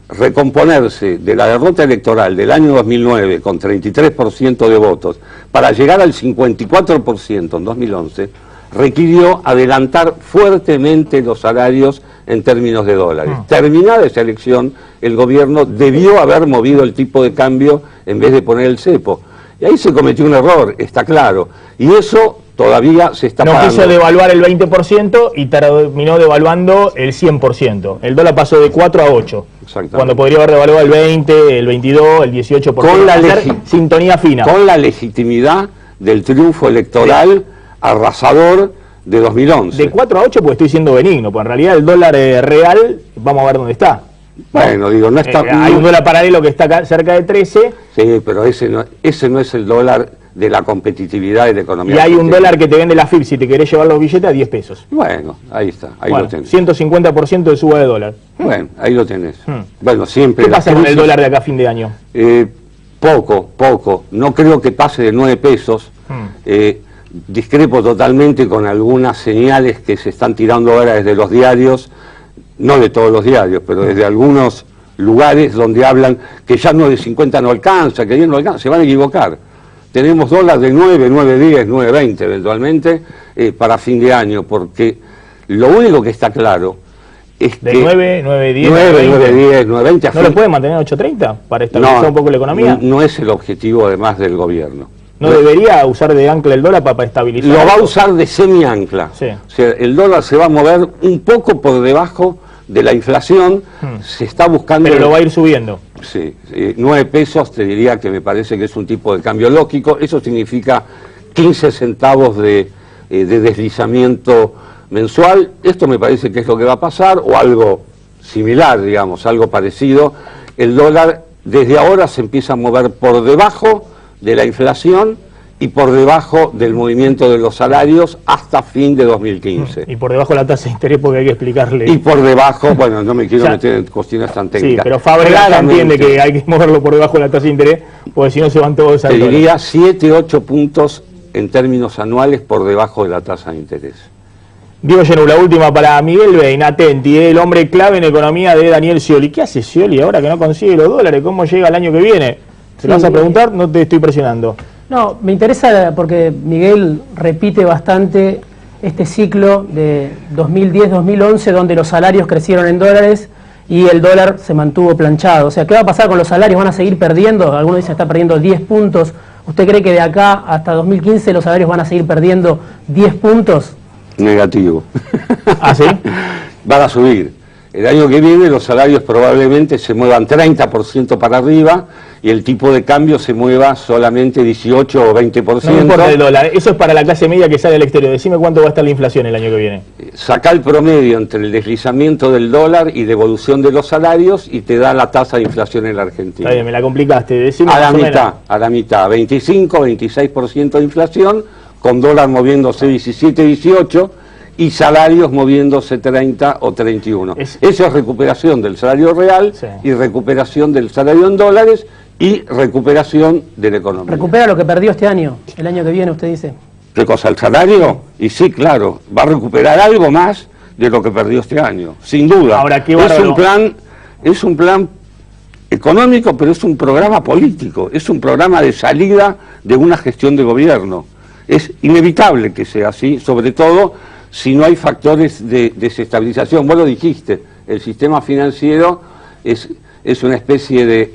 recomponerse de la derrota electoral del año 2009 con 33% de votos para llegar al 54% en 2011 requirió adelantar fuertemente los salarios en términos de dólares. Terminada esa elección, el gobierno debió haber movido el tipo de cambio en vez de poner el cepo. Y ahí se cometió un error, está claro. Y eso todavía se está pagando.
No quiso devaluar el 20% y terminó devaluando el 100%. El dólar pasó de 4 a 8. Cuando podría haber devaluado el 20, el 22, el 18%.
Con la
sintonía fina.
Con la legitimidad del triunfo electoral arrasador de 2011.
De 4 a 8 porque estoy siendo benigno, porque en realidad el dólar real, vamos a ver dónde está.
Bueno, digo, no está...
hay un dólar paralelo que está cerca de 13.
Sí, pero ese no es el dólar de la competitividad de la economía.
Y hay un dólar que te vende la FIP si te querés llevar los billetes a 10 pesos.
Bueno, ahí está, ahí lo tenés.
150% de suba de dólar.
Bueno, ahí lo tenés. Bueno, siempre...
¿Qué pasa con el dólar de acá a fin de año?
Poco. No creo que pase de 9 pesos. Discrepo totalmente con algunas señales que se están tirando ahora desde los diarios, no de todos los diarios, pero desde algunos lugares donde hablan que ya 9.50 no alcanza, que 10 no alcanza, se van a equivocar. Tenemos dólares de 9, 9.10, 9.20 eventualmente para fin de año, porque lo único que está claro es
de
que...
9, 9.10,
9.10, 9.20...
¿No lo puede mantener a 8.30 para estabilizar un poco la economía?
No es el objetivo además del gobierno.
¿No debería usar de ancla el dólar para estabilizar?
Lo va a usar de semi-ancla. Sí. O sea, el dólar se va a mover un poco por debajo de la inflación, se está buscando...
Pero lo va a ir subiendo.
Sí, 9 pesos te diría que me parece que es un tipo de cambio lógico. Eso significa 15 centavos de deslizamiento mensual. Esto me parece que es lo que va a pasar, o algo similar, digamos, algo parecido. El dólar desde ahora se empieza a mover por debajo de la inflación y por debajo del movimiento de los salarios hasta fin de 2015.
Y por debajo de la tasa de interés, porque hay que explicarle.
Y por debajo, bueno, no me quiero meter en cuestiones tan técnicas.
Sí, pero Fábregas entiende que hay que moverlo por debajo de la tasa de interés, porque si no se van todos al
Te
dólar.
diría 7, 8 puntos en términos anuales por debajo de la tasa de interés.
Diego Genú, la última para Miguel Bain, atenti, el hombre clave en economía de Daniel Scioli. ¿Qué hace Scioli ahora que no consigue los dólares? ¿Cómo llega el año que viene? ¿Se lo vas a preguntar? No te estoy presionando.
No, me interesa porque Miguel repite bastante este ciclo de 2010-2011, donde los salarios crecieron en dólares y el dólar se mantuvo planchado. O sea, ¿qué va a pasar con los salarios? ¿Van a seguir perdiendo? Algunos dicen que está perdiendo 10 puntos. ¿Usted cree que de acá hasta 2015 los salarios van a seguir perdiendo 10 puntos?
Negativo.
¿Ah, sí?
Van a subir. El año que viene los salarios probablemente se muevan 30% para arriba y el tipo de cambio se mueva solamente 18 o 20%.
No importa el dólar, eso es para la clase media que sale al exterior. Decime cuánto va a estar la inflación el año que viene.
Saca el promedio entre el deslizamiento del dólar y la evolución de los salarios y te da la tasa de inflación en la Argentina.
Está bien, me la complicaste. Decime
A la
más o
mitad,
menos.
a la mitad, 25, 26% de inflación, con dólar moviéndose 17, 18 y salarios moviéndose 30 o 31. Eso es recuperación del salario real y recuperación del salario en dólares y recuperación de la economía.
¿Recupera lo que perdió este año? El año que viene, usted dice.
¿Qué cosa? ¿El salario? Y sí, claro, va a recuperar algo más de lo que perdió este año, sin duda.
Ahora, qué
es un plan económico, pero es un programa político, es un programa de salida de una gestión de gobierno. Es inevitable que sea así, sobre todo si no hay factores de desestabilización. Vos lo dijiste, el sistema financiero es una especie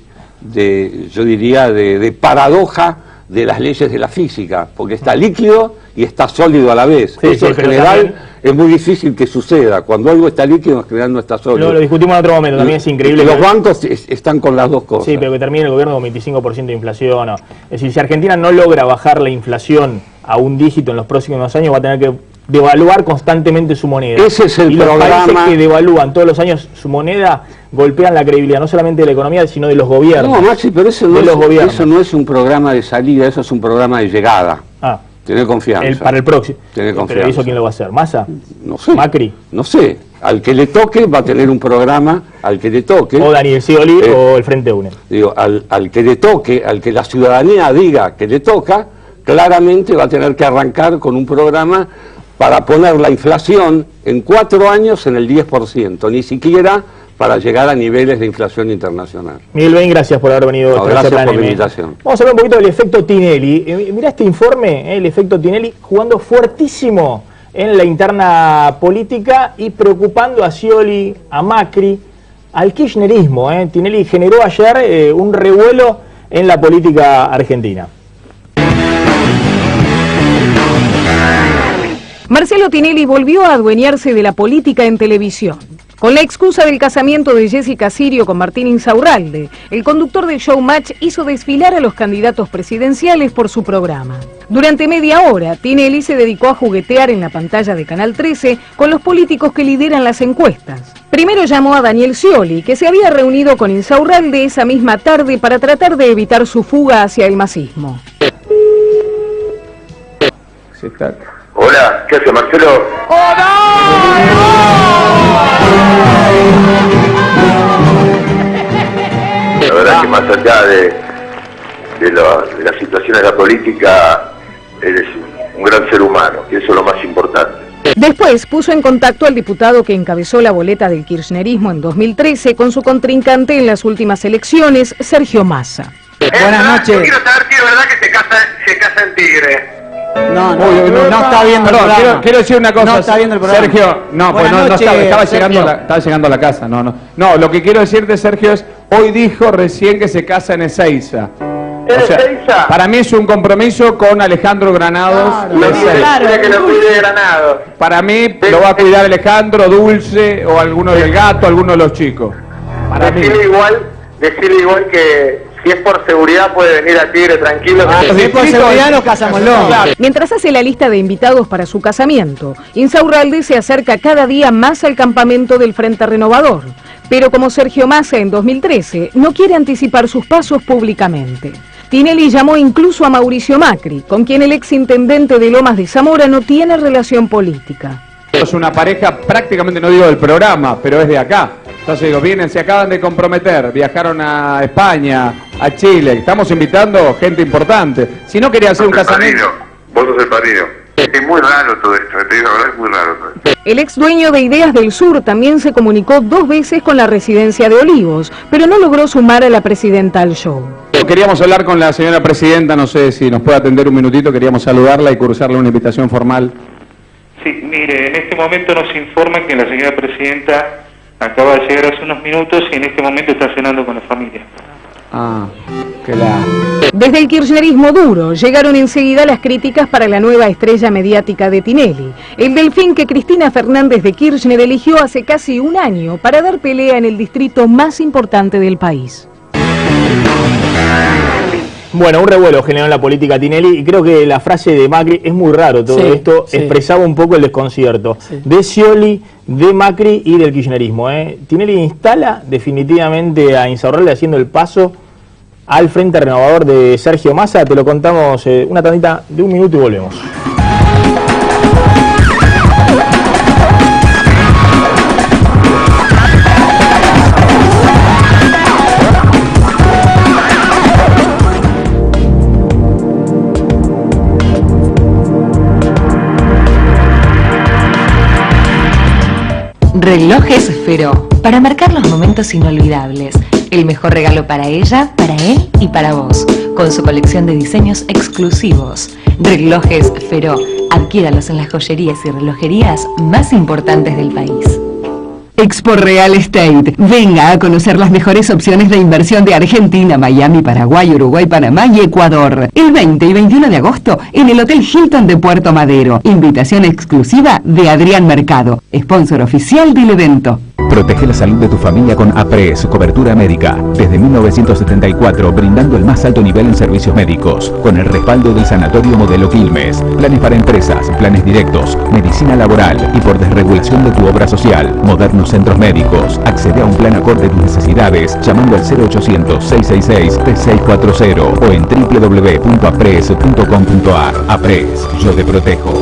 yo diría, de paradoja de las leyes de la física, porque está líquido y está sólido a la vez.
Sí,
eso en general es muy difícil que suceda. Cuando algo está líquido, en general no está sólido.
Lo discutimos en otro momento, también es increíble.
Los bancos están con las dos cosas.
Sí, pero que termine el gobierno con 25% de inflación. No. Es decir, si Argentina no logra bajar la inflación a un dígito en los próximos años, va a tener que devaluar constantemente su moneda.
Ese es el
y
programa.
Los países que devalúan todos los años su moneda golpean la credibilidad no solamente de la economía, sino de los gobiernos.
No, Maxi, pero eso no es un programa de salida, eso es un programa de llegada.
Ah.
Tener confianza.
Para el próximo.
Tener confianza.
¿Pero eso quién lo va a hacer? ¿Massa?
No sé.
¿Macri?
No sé. Al que le toque va a tener un programa, al que le toque.
O Daniel Scioli o el Frente UNE.
Digo, al que le toque, al que la ciudadanía diga que le toca, claramente va a tener que arrancar con un programa para poner la inflación en 4 años en el 10%, ni siquiera para llegar a niveles de inflación internacional.
Miguel Bain, gracias por haber venido.
Gracias por la invitación.
Vamos a hablar un poquito del efecto Tinelli. Mirá este informe, el efecto Tinelli, jugando fuertísimo en la interna política y preocupando a Scioli, a Macri, al kirchnerismo. Tinelli generó ayer un revuelo en la política argentina.
Marcelo Tinelli volvió a adueñarse de la política en televisión. Con la excusa del casamiento de Jessica Sirio con Martín Insaurralde, el conductor del Showmatch hizo desfilar a los candidatos presidenciales por su programa. Durante media hora, Tinelli se dedicó a juguetear en la pantalla de Canal 13 con los políticos que lideran las encuestas. Primero llamó a Daniel Scioli, que se había reunido con Insaurralde esa misma tarde para tratar de evitar su fuga hacia el masismo.
Hola, ¿qué hace Marcelo? La verdad que más allá de la situación de la política, eres un gran ser humano, que eso es lo más importante.
Después puso en contacto al diputado que encabezó la boleta del kirchnerismo en 2013 con su contrincante en las últimas elecciones, Sergio Massa.
Buenas noches.
Yo quiero saber si es verdad que se casa en Tigre.
No está viendo el programa.
Quiero decir una cosa.
No está viendo el programa.
Sergio, no, pues estaba llegando a la casa. No, lo que quiero decirte, Sergio, es, hoy dijo recién que se casa en Ezeiza.
Ezeiza?
Para mí es un compromiso con Alejandro Granados.
Claro, que lo cuide Granados.
Para mí lo va a cuidar Alejandro, Dulce, o alguno del Gato, alguno de los chicos.
Decirle igual que si es por seguridad puede venir a Tigre tranquilo.
Si es por seguridad nos casámoslo.
Mientras hace la lista de invitados para su casamiento, Insaurralde se acerca cada día más al campamento del Frente Renovador. Pero como Sergio Massa en 2013, no quiere anticipar sus pasos públicamente. Tinelli llamó incluso a Mauricio Macri, con quien el exintendente de Lomas de Zamora no tiene relación política.
Es una pareja prácticamente, no digo del programa, pero es de acá. Entonces digo, vienen, se acaban de comprometer, viajaron a España, a Chile, estamos invitando gente importante. Si no quería hacer un casamiento...
Vos sos el padrino. Es muy raro todo esto, te digo la verdad, es muy raro todo esto.
El ex dueño de Ideas del Sur también se comunicó 2 veces con la residencia de Olivos, pero no logró sumar a la presidenta al show.
Queríamos hablar con la señora presidenta, no sé si nos puede atender un minutito, queríamos saludarla y cursarle una invitación formal.
Sí, mire, en este momento nos informan que la señora presidenta acaba de llegar hace unos minutos y en este momento está cenando con la familia.
Ah, que la...
Desde el kirchnerismo duro llegaron enseguida las críticas para la nueva estrella mediática de Tinelli, el delfín que Cristina Fernández de Kirchner eligió hace casi un año para dar pelea en el distrito más importante del país.
Bueno, un revuelo generó en la política Tinelli y creo que la frase de Macri, es muy raro todo esto, expresaba un poco el desconcierto de Scioli, de Macri y del kirchnerismo. Tinelli instala definitivamente a Insaurralde haciendo el paso al Frente Renovador de Sergio Massa. Te lo contamos una tandita de un minuto y volvemos.
Relojes Feró, para marcar los momentos inolvidables. El mejor regalo para ella, para él y para vos, con su colección de diseños exclusivos. Relojes Feró, adquiéralos en las joyerías y relojerías más importantes del país.
Expo Real Estate. Venga a conocer las mejores opciones de inversión de Argentina, Miami, Paraguay, Uruguay, Panamá y Ecuador. El 20 y 21 de agosto en el Hotel Hilton de Puerto Madero. Invitación exclusiva de Adrián Mercado, sponsor oficial del evento.
Protege la salud de tu familia con APRES, cobertura médica. Desde 1974, brindando el más alto nivel en servicios médicos, con el respaldo del Sanatorio Modelo Quilmes. Planes para empresas, planes directos, medicina laboral y por desregulación de tu obra social. Modernos centros médicos. Accede a un plan acorde a tus necesidades llamando al 0800-666-3640 o en www.apres.com.ar. APRES, yo te protejo.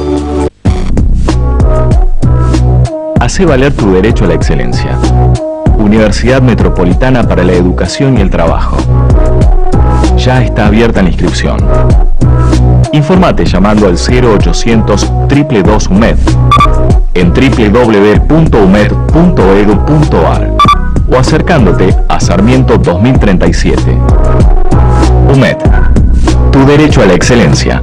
Hace valer tu derecho a la excelencia. Universidad Metropolitana para la Educación y el Trabajo. Ya está abierta la inscripción. Informate llamando al 0800 222 UMED en www.umed.edu.ar o acercándote a Sarmiento 2037. UMED, tu derecho a la excelencia.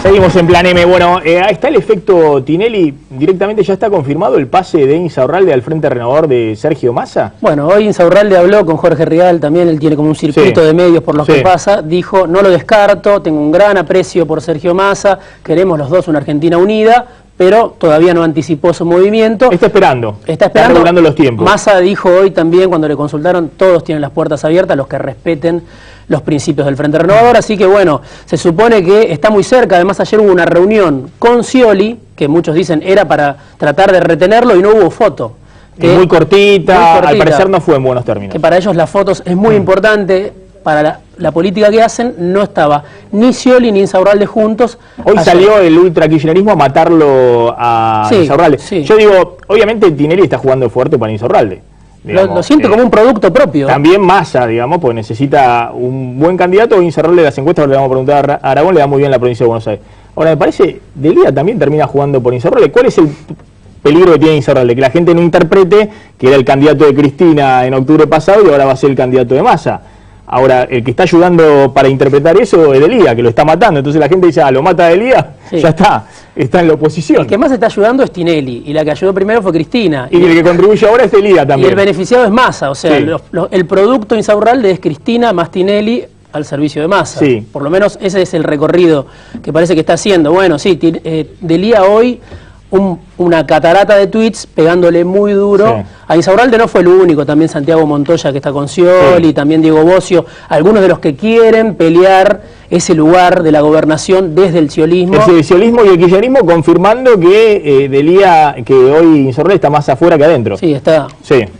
Seguimos en Plan M. Bueno, está el efecto Tinelli. Directamente ya está confirmado el pase de Insaurralde al Frente Renovador de Sergio Massa.
Bueno, hoy Insaurralde habló con Jorge Rial, también él tiene como un circuito de medios por los que pasa. Dijo, no lo descarto, tengo un gran aprecio por Sergio Massa, queremos los dos una Argentina unida, pero todavía no anticipó su movimiento.
Está esperando.
Está
regulando los tiempos.
Massa dijo hoy también, cuando le consultaron, todos tienen las puertas abiertas, los que respeten los principios del Frente Renovador, así que bueno, se supone que está muy cerca. Además ayer hubo una reunión con Scioli, que muchos dicen era para tratar de retenerlo y no hubo foto.
Muy cortita, al parecer no fue en buenos términos.
Que para ellos las fotos es muy importante, para la política que hacen no estaba ni Scioli ni Insaurralde juntos.
Hoy salió el ultrakirchnerismo a matarlo a Insaurralde. Yo digo, obviamente Tinelli está jugando fuerte para Insaurralde.
Lo siente como un producto propio.
También Massa, digamos, porque necesita un buen candidato. Insaurralde de las encuestas, le vamos a preguntar a Aragón, le da muy bien la provincia de Buenos Aires. Ahora, me parece, Delía también termina jugando por Insaurralde. ¿Cuál es el peligro que tiene Insaurralde? Que la gente no interprete que era el candidato de Cristina en octubre pasado y ahora va a ser el candidato de Massa. Ahora, el que está ayudando para interpretar eso es Delía, que lo está matando. Entonces la gente dice, lo mata Delía, ya está en la oposición.
El que más está ayudando es Tinelli, y la que ayudó primero fue Cristina.
Y el que contribuye ahora es Delía también.
Y el beneficiado es Massa, o sea, el producto Insaurralde es Cristina más Tinelli al servicio de Massa. Por lo menos ese es el recorrido que parece que está haciendo. Bueno, sí, Delía hoy una catarata de tweets pegándole muy duro. Sí. A Insaurralde no fue el único, también Santiago Montoya que está con Scioli, también Diego Bocio, algunos de los que quieren pelear ese lugar de la gobernación desde el sciolismo.
El sciolismo y el kirchnerismo confirmando que Delía, que hoy Insaurralde está más afuera que adentro.
Sí, está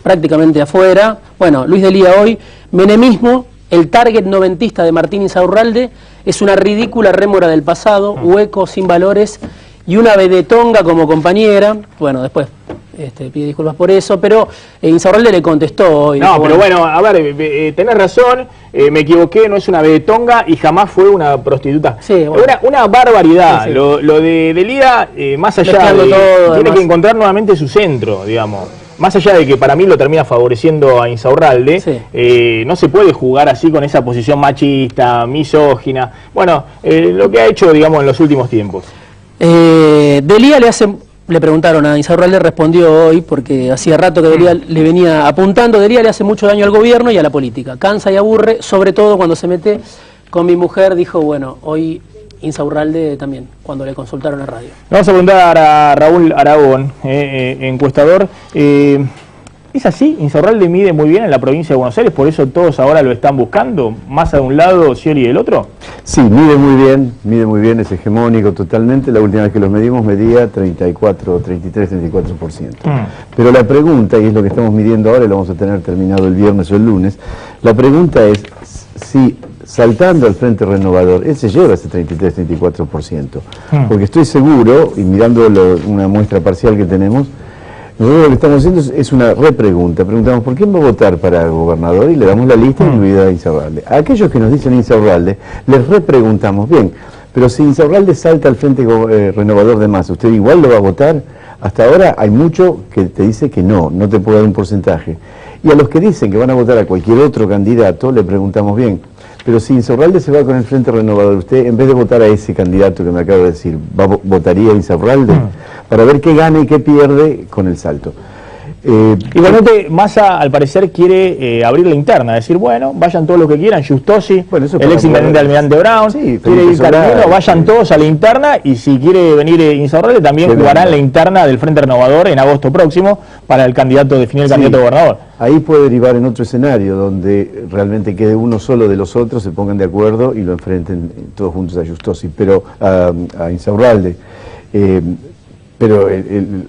prácticamente afuera. Bueno, Luis Delía hoy, menemismo, el target noventista de Martín Insaurralde es una ridícula rémora del pasado, hueco, sin valores, y una vedetonga como compañera. Bueno, después pide disculpas por eso, pero Insaurralde le contestó hoy.
No, pero bueno, a ver, tenés razón, me equivoqué, no es una vedetonga y jamás fue una prostituta.
Sí, bueno.
Una barbaridad. Sí, sí. Lo de Delía, más allá de todo, tiene que encontrar nuevamente su centro, digamos. Más allá de que para mí lo termina favoreciendo a Insaurralde, no se puede jugar así con esa posición machista, misógina. Bueno, lo que ha hecho, digamos, en los últimos tiempos.
Delía le preguntaron a Insaurralde, respondió hoy, porque hacía rato que Delía le venía apuntando. Delía le hace mucho daño al gobierno y a la política. Cansa y aburre, sobre todo cuando se mete con mi mujer. Dijo, bueno, hoy Insaurralde también, cuando le consultaron a radio.
Vamos a preguntar a Raúl Aragón, encuestador. ¿Es así? ¿Insaurralde mide muy bien en la provincia de Buenos Aires? ¿Por eso todos ahora lo están buscando? ¿Más de un lado, Scioli del otro?
Sí, mide muy bien, es hegemónico totalmente. La última vez que los medimos medía 33, 34%. Pero la pregunta, y es lo que estamos midiendo ahora y lo vamos a tener terminado el viernes o el lunes, la pregunta es si saltando al Frente Renovador, él se lleva ese 33-34%. Porque estoy seguro, y mirando una muestra parcial que tenemos, nosotros lo que estamos haciendo es una repregunta. Preguntamos, ¿por quién va a votar para gobernador? Y le damos la lista incluida a Insaurralde. A aquellos que nos dicen Insaurralde, les repreguntamos, bien, pero si Insaurralde salta al Frente Renovador de Massa, ¿usted igual lo va a votar? Hasta ahora hay mucho que te dice que no te puedo dar un porcentaje. Y a los que dicen que van a votar a cualquier otro candidato, le preguntamos, bien, pero si Insaurralde se va con el Frente Renovador, usted en vez de votar a ese candidato que me acaba de decir, ¿votaría a Insaurralde? Para ver qué gana y qué pierde con el salto.
Igualmente, Massa al parecer quiere abrir la interna, decir, bueno, vayan todos los que quieran, Giustosi, bueno, el ex intendente Almirante Brown, quiere ir Carmelo, vayan todos a la interna, y si quiere venir Insaurralde también jugará en la interna del Frente Renovador en agosto próximo para el candidato, definir el candidato a gobernador.
Ahí puede derivar en otro escenario donde realmente quede uno solo de los otros, se pongan de acuerdo y lo enfrenten todos juntos a Giustosi, pero a Insaurralde. Pero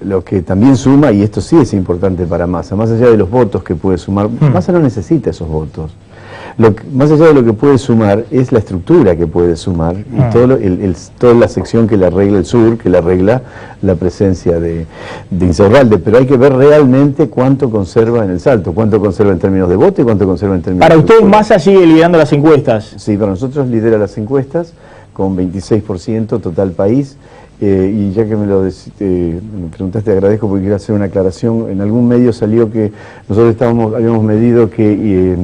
lo que también suma, y esto sí es importante para Massa, más allá de los votos que puede sumar, Massa no necesita esos votos. Más allá de lo que puede sumar, es la estructura que puede sumar, y toda la sección que le arregla el sur, que le arregla la presencia de Insaurralde. Pero hay que ver realmente cuánto conserva en el salto, cuánto conserva en términos de voto y cuánto conserva en términos
de... Para
ustedes,
Massa sigue liderando las encuestas.
Sí, para nosotros lidera las encuestas, con 26% total país. Y ya que me preguntaste, agradezco porque quiero hacer una aclaración. En algún medio salió que nosotros habíamos medido que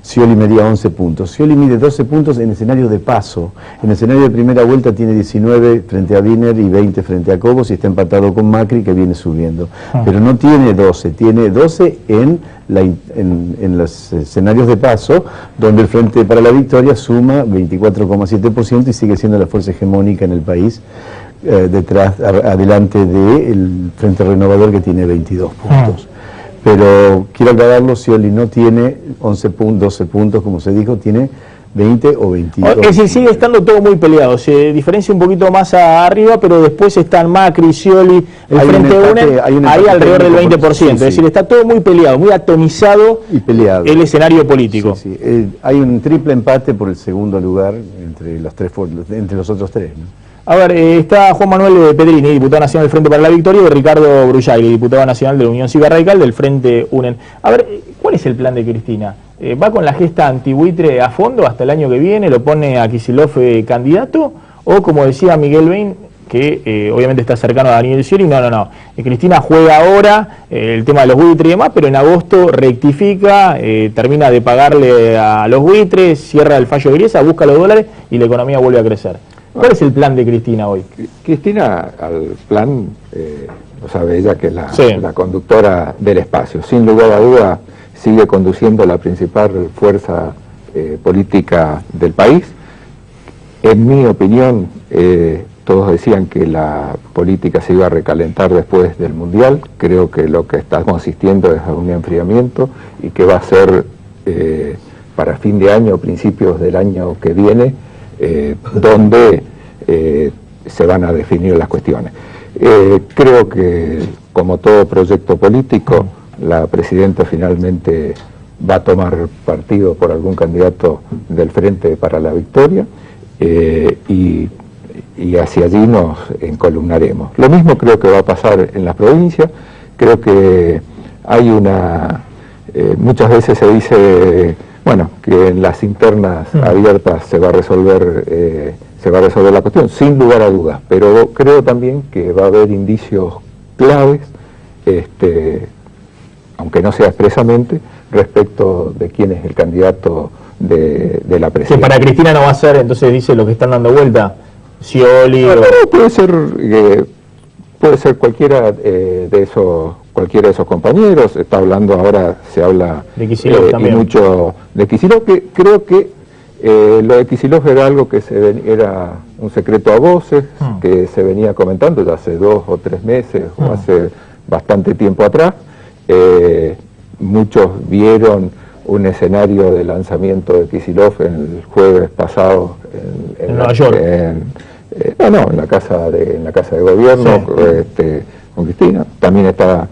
Scioli medía 11 puntos. Scioli mide 12 puntos en escenario de paso. En el escenario de primera vuelta tiene 19 frente a Wiener y 20 frente a Cobos, y está empatado con Macri, que viene subiendo. Pero no tiene 12, tiene 12 en los escenarios de paso, donde el Frente para la Victoria suma 24,7% y sigue siendo la fuerza hegemónica en el país. Adelante del Frente Renovador, que tiene 22 puntos. Pero quiero aclararlo, Scioli no tiene 12 puntos, como se dijo, tiene 20 o 22.
Es decir, sigue estando todo muy peleado, se diferencia un poquito más arriba, arriba, después están Macri, Scioli, el Frente UNE, ahí alrededor del 20%, es decir, está todo muy peleado, muy atomizado y peleado el escenario político.
Hay un triple empate por el segundo lugar entre los otros tres, ¿no?
A ver, está Juan Manuel Pedrini, diputado nacional del Frente para la Victoria, y Ricardo Bruggiali, diputado nacional de la Unión Cívica Radical del Frente UNEN. A ver, ¿cuál es el plan de Cristina? ¿Va con la gesta antibuitre a fondo hasta el año que viene? ¿Lo pone a Kicillof candidato? ¿O, como decía Miguel Bain, que obviamente está cercano a Daniel Scioli, no. Cristina juega ahora el tema de los buitres y demás, pero en agosto rectifica, termina de pagarle a los buitres, cierra el fallo de Griesa, busca los dólares y la economía vuelve a crecer? ¿Cuál es el plan de Cristina hoy?
Cristina, al plan, lo sabe ella, que es la conductora del espacio. Sin lugar a duda, sigue conduciendo la principal fuerza política del país. En mi opinión, todos decían que la política se iba a recalentar después del Mundial. Creo que lo que estamos asistiendo es a un enfriamiento y que va a ser para fin de año, principios del año que viene, donde se van a definir las cuestiones. Creo que, como todo proyecto político, la presidenta finalmente va a tomar partido por algún candidato del Frente para la Victoria, y hacia allí nos encolumnaremos. Lo mismo creo que va a pasar en las provincias. Creo que hay muchas veces se dice, bueno, que en las internas abiertas se va a resolver la cuestión, sin lugar a dudas, pero creo también que va a haber indicios claves, aunque no sea expresamente, respecto de quién es el candidato de la presidencia.
Que para Cristina no va a ser, entonces dice lo que están dando vuelta, Scioli
puede ser cualquiera de esos compañeros. Está hablando ahora, se habla
de Kicillof también.
Y mucho de Kicillof, que creo que lo de Kicillof era algo que era un secreto a voces, que se venía comentando ya hace 2 o 3 meses, o hace bastante tiempo atrás. Muchos vieron un escenario de lanzamiento de Kicillof el jueves pasado en
Nueva York.
en la casa de gobierno, con Cristina. También está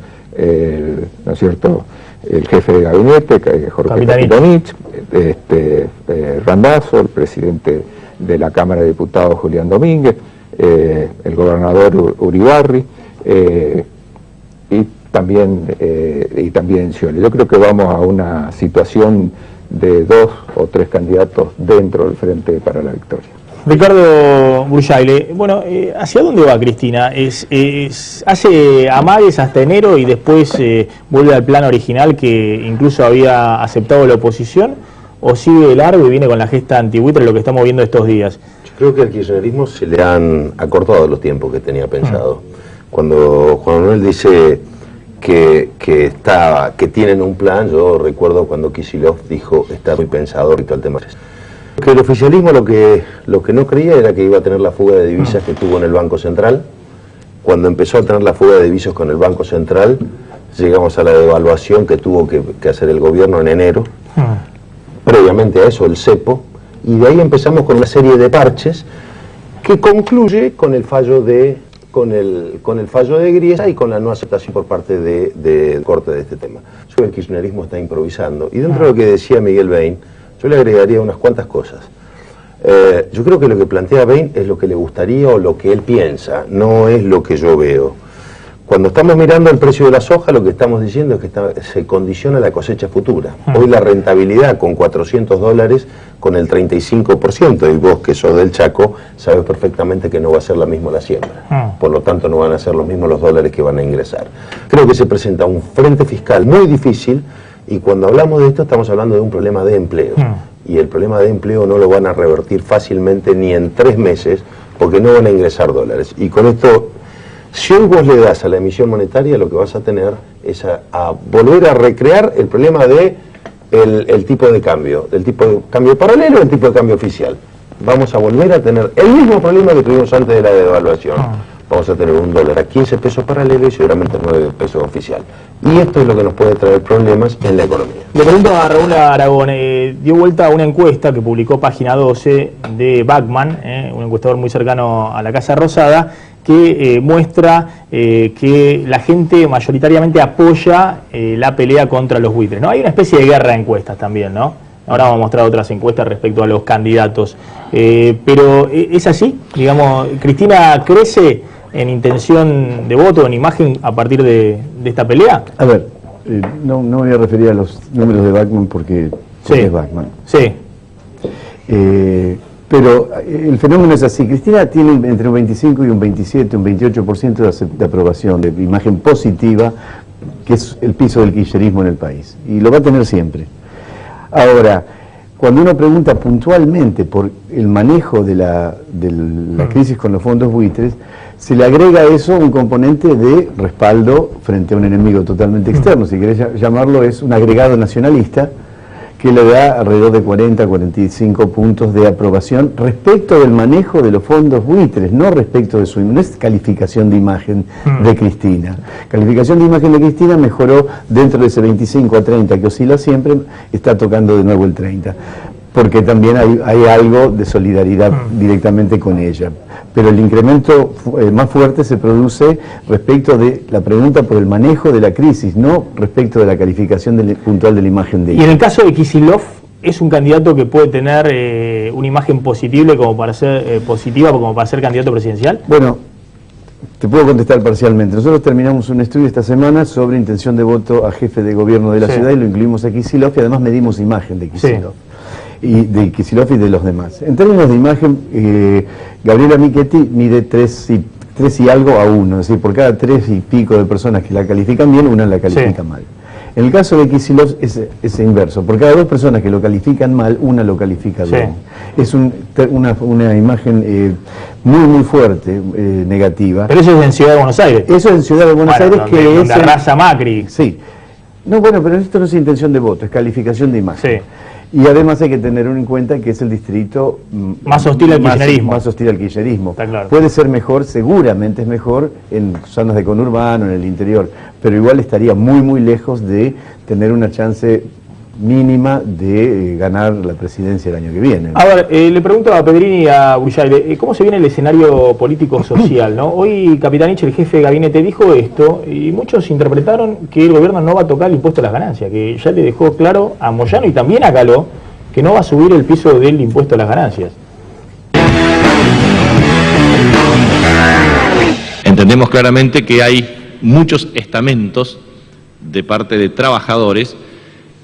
¿no es cierto?, el jefe de gabinete, Jorge Capitanich, Randazzo, el presidente de la Cámara de Diputados, Julián Domínguez, el gobernador Uribarri, y también Scioli. Yo creo que vamos a una situación de 2 o 3 candidatos dentro del Frente para la Victoria.
Ricardo Burjaile, bueno, ¿hacia dónde va Cristina? ¿Hace amagues hasta enero y después vuelve al plan original que incluso había aceptado la oposición? ¿O sigue largo y viene con la gesta antibuitre, lo que estamos viendo estos días?
Yo creo que al kirchnerismo se le han acortado los tiempos que tenía pensado. Cuando Juan Manuel dice que tienen un plan, yo recuerdo cuando Kicillof dijo está muy pensado y todo el tema. Que el oficialismo lo que no creía era que iba a tener la fuga de divisas que tuvo en el Banco Central. Cuando empezó a tener la fuga de divisas con el Banco Central, llegamos a la devaluación que tuvo que hacer el gobierno en enero. Previamente a eso el cepo, y de ahí empezamos con una serie de parches que concluye con el fallo de Griesa y con la no aceptación por parte del corte de este tema. Yo creo que el kirchnerismo está improvisando, y dentro de lo que decía Miguel Bain, yo le agregaría unas cuantas cosas. Yo creo que lo que plantea Bain es lo que le gustaría o lo que él piensa, no es lo que yo veo. Cuando estamos mirando el precio de la soja, lo que estamos diciendo es que se condiciona la cosecha futura. Hoy la rentabilidad con $400 con el 35%, y vos que sos del Chaco, sabes perfectamente que no va a ser la misma la siembra. Por lo tanto no van a ser los mismos los dólares que van a ingresar. Creo que se presenta un frente fiscal muy difícil, y cuando hablamos de esto estamos hablando de un problema de empleo. Y el problema de empleo no lo van a revertir fácilmente ni en 3 meses, porque no van a ingresar dólares. Y con esto, si hoy vos le das a la emisión monetaria, lo que vas a tener es a volver a recrear el problema de el tipo de cambio, del tipo de cambio paralelo y el tipo de cambio oficial. Vamos a volver a tener el mismo problema que tuvimos antes de la devaluación. Vamos a tener un dólar a 15 pesos paralelo y seguramente 9 pesos oficial. Y esto es lo que nos puede traer problemas en la economía.
Le pregunto a Raúl Aragón, dio vuelta una encuesta que publicó Página 12 de Bachman, un encuestador muy cercano a la Casa Rosada, que muestra que la gente mayoritariamente apoya la pelea contra los buitres, ¿no? Hay una especie de guerra de encuestas también, ¿no? Ahora vamos a mostrar otras encuestas respecto a los candidatos. Pero ¿es así? Digamos, ¿Cristina crece en intención de voto, en imagen, a partir de esta pelea?
A ver, no me voy a referir a los números de Bachman porque es Bachman.
Sí.
Pero el fenómeno es así. Cristina tiene entre un 25 y un 27, un 28% de aprobación, de imagen positiva, que es el piso del kirchnerismo en el país. Y lo va a tener siempre. Ahora, cuando uno pregunta puntualmente por el manejo de la crisis con los fondos buitres, se le agrega a eso un componente de respaldo frente a un enemigo totalmente externo. Si querés llamarlo, es un agregado nacionalista que le da alrededor de 40 a 45 puntos de aprobación respecto del manejo de los fondos buitres, no respecto de su... No es calificación de imagen de Cristina. Calificación de imagen de Cristina mejoró dentro de ese 25 a 30 que oscila siempre, está tocando de nuevo el 30. Porque también hay algo de solidaridad directamente con ella. Pero el incremento más fuerte se produce respecto de la pregunta por el manejo de la crisis, no respecto de la calificación puntual de la imagen de ella.
Y en el caso de Kicillof, ¿es un candidato que puede tener una imagen positiva como para ser candidato presidencial?
Bueno, te puedo contestar parcialmente. Nosotros terminamos un estudio esta semana sobre intención de voto a jefe de gobierno de la ciudad y lo incluimos a Kicillof y además medimos imagen de Kicillof. Y de Kicillof y de los demás. En términos de imagen, Gabriela Michetti mide 3 y algo a 1, es decir, por cada 3 y pico de personas que la califican bien, una la califica mal. En el caso de Kicillof es inverso, por cada 2 personas que lo califican mal, una lo califica bien. Es una imagen muy fuerte, negativa.
Pero eso es en Ciudad de Buenos Aires.
Eso es en Ciudad de Buenos Aires, que
donde arrasa Macri.
Sí. No, bueno, pero esto no es intención de voto, es calificación de imagen. Y además hay que tener en cuenta que es el distrito
más hostil al kirchnerismo.
Más hostil al kirchnerismo.
Está claro.
Puede ser mejor, seguramente es mejor en zonas de conurbano, en el interior, pero igual estaría muy lejos de tener una chance mínima de ganar la presidencia el año que viene.
A ver, le pregunto a Pedrini y a Burjaire, ¿cómo se viene el escenario político-social, ¿no? Hoy Capitanich, el jefe de gabinete, dijo esto y muchos interpretaron que el gobierno no va a tocar el impuesto a las ganancias, que ya le dejó claro a Moyano y también a Caló que no va a subir el piso del impuesto a las ganancias.
Entendemos claramente que hay muchos estamentos de parte de trabajadores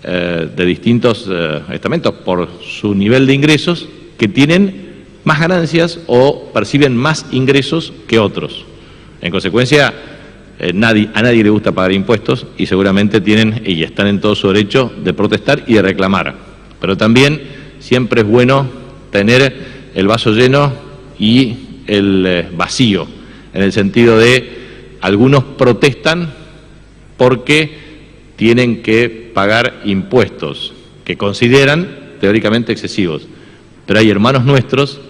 de distintos estamentos por su nivel de ingresos que tienen más ganancias o perciben más ingresos que otros. En consecuencia, a nadie le gusta pagar impuestos y seguramente tienen y están en todo su derecho de protestar y de reclamar. Pero también siempre es bueno tener el vaso lleno y el vacío, en el sentido de algunos protestan porque tienen que pagar impuestos que consideran teóricamente excesivos. Pero hay hermanos nuestros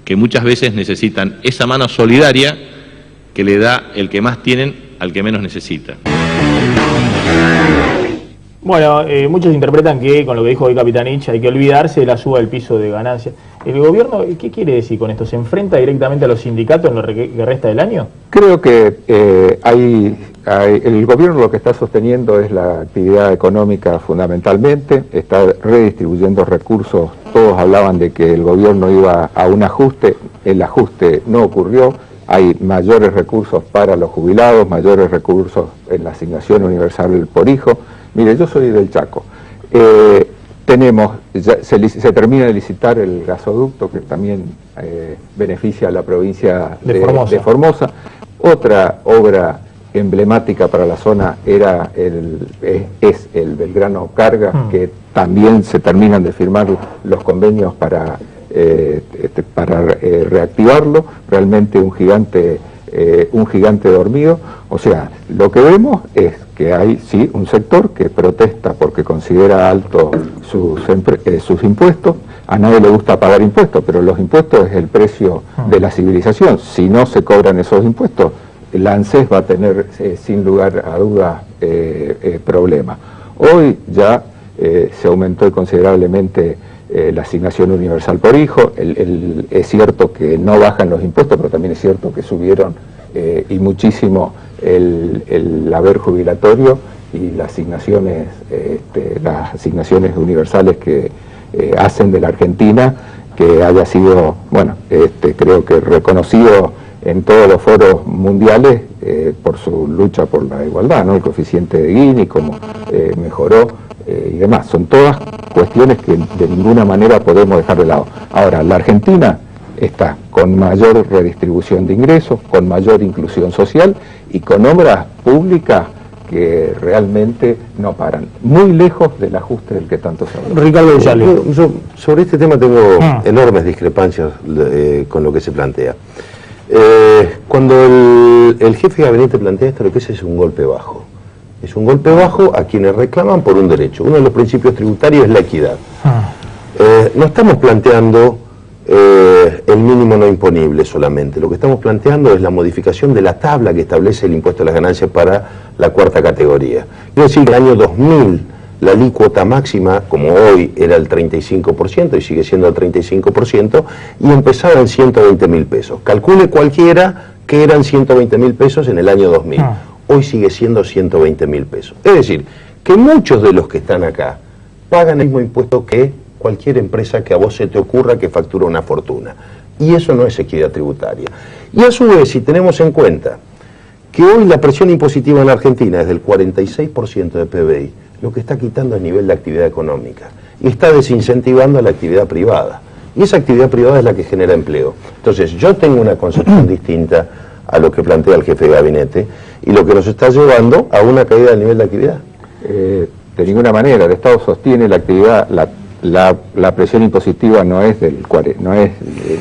que muchas veces necesitan esa mano solidaria que le da el que más tienen al que menos necesita.
Bueno, muchos interpretan que con lo que dijo hoy Capitanich hay que olvidarse de la suba del piso de ganancias. ¿El gobierno qué quiere decir con esto? ¿Se enfrenta directamente a los sindicatos en lo que resta del año?
Creo que el gobierno lo que está sosteniendo es la actividad económica fundamentalmente, está redistribuyendo recursos. Todos hablaban de que el gobierno iba a un ajuste, el ajuste no ocurrió, hay mayores recursos para los jubilados, mayores recursos en la asignación universal por hijo. Mire, yo soy del Chaco. Se termina de licitar el gasoducto que también beneficia a la provincia de Formosa. Otra obra emblemática para la zona es el Belgrano Carga, que también se terminan de firmar los convenios para reactivarlo. Realmente un gigante dormido. O sea, lo que vemos es que hay sí un sector que protesta porque considera alto sus impuestos. A nadie le gusta pagar impuestos, pero los impuestos es el precio de la civilización. Si no se cobran esos impuestos, la ANSES va a tener sin lugar a dudas problemas. Hoy ya se aumentó considerablemente la asignación universal por hijo. Es cierto que no bajan los impuestos, pero también es cierto que subieron y muchísimo el haber jubilatorio y las asignaciones universales que hacen de la Argentina, que haya sido, bueno, creo que reconocido en todos los foros mundiales por su lucha por la igualdad, ¿no? El coeficiente de Gini, cómo mejoró y demás. Son todas cuestiones que de ninguna manera podemos dejar de lado. Ahora, la Argentina está con mayor redistribución de ingresos, con mayor inclusión social y con obras públicas que realmente no paran, muy lejos del ajuste del que tanto se habla.
Ricardo Burjaire.
Yo sobre este tema tengo enormes discrepancias con lo que se plantea. Cuando el jefe de gabinete plantea esto, lo que es un golpe bajo. Es un golpe bajo a quienes reclaman por un derecho. Uno de los principios tributarios es la equidad. No estamos planteando el mínimo no imponible solamente. Lo que estamos planteando es la modificación de la tabla que establece el impuesto a las ganancias para la cuarta categoría. Quiero decir, en el año 2000 la alícuota máxima, como hoy, era el 35% y sigue siendo el 35%, y empezaba en 120.000 pesos. Calcule cualquiera que eran 120.000 pesos en el año 2000. Hoy sigue siendo 120.000 pesos. Es decir, que muchos de los que están acá pagan el mismo impuesto que cualquier empresa que a vos se te ocurra que factura una fortuna. Y eso no es equidad tributaria. Y a su vez, si tenemos en cuenta que hoy la presión impositiva en Argentina es del 46% de PBI, lo que está quitando es nivel de actividad económica y está desincentivando a la actividad privada. Y esa actividad privada es la que genera empleo. Entonces, yo tengo una concepción distinta a lo que plantea el jefe de gabinete y lo que nos está llevando a una caída del nivel de actividad.
De ninguna manera, el Estado sostiene la actividad, la presión impositiva no es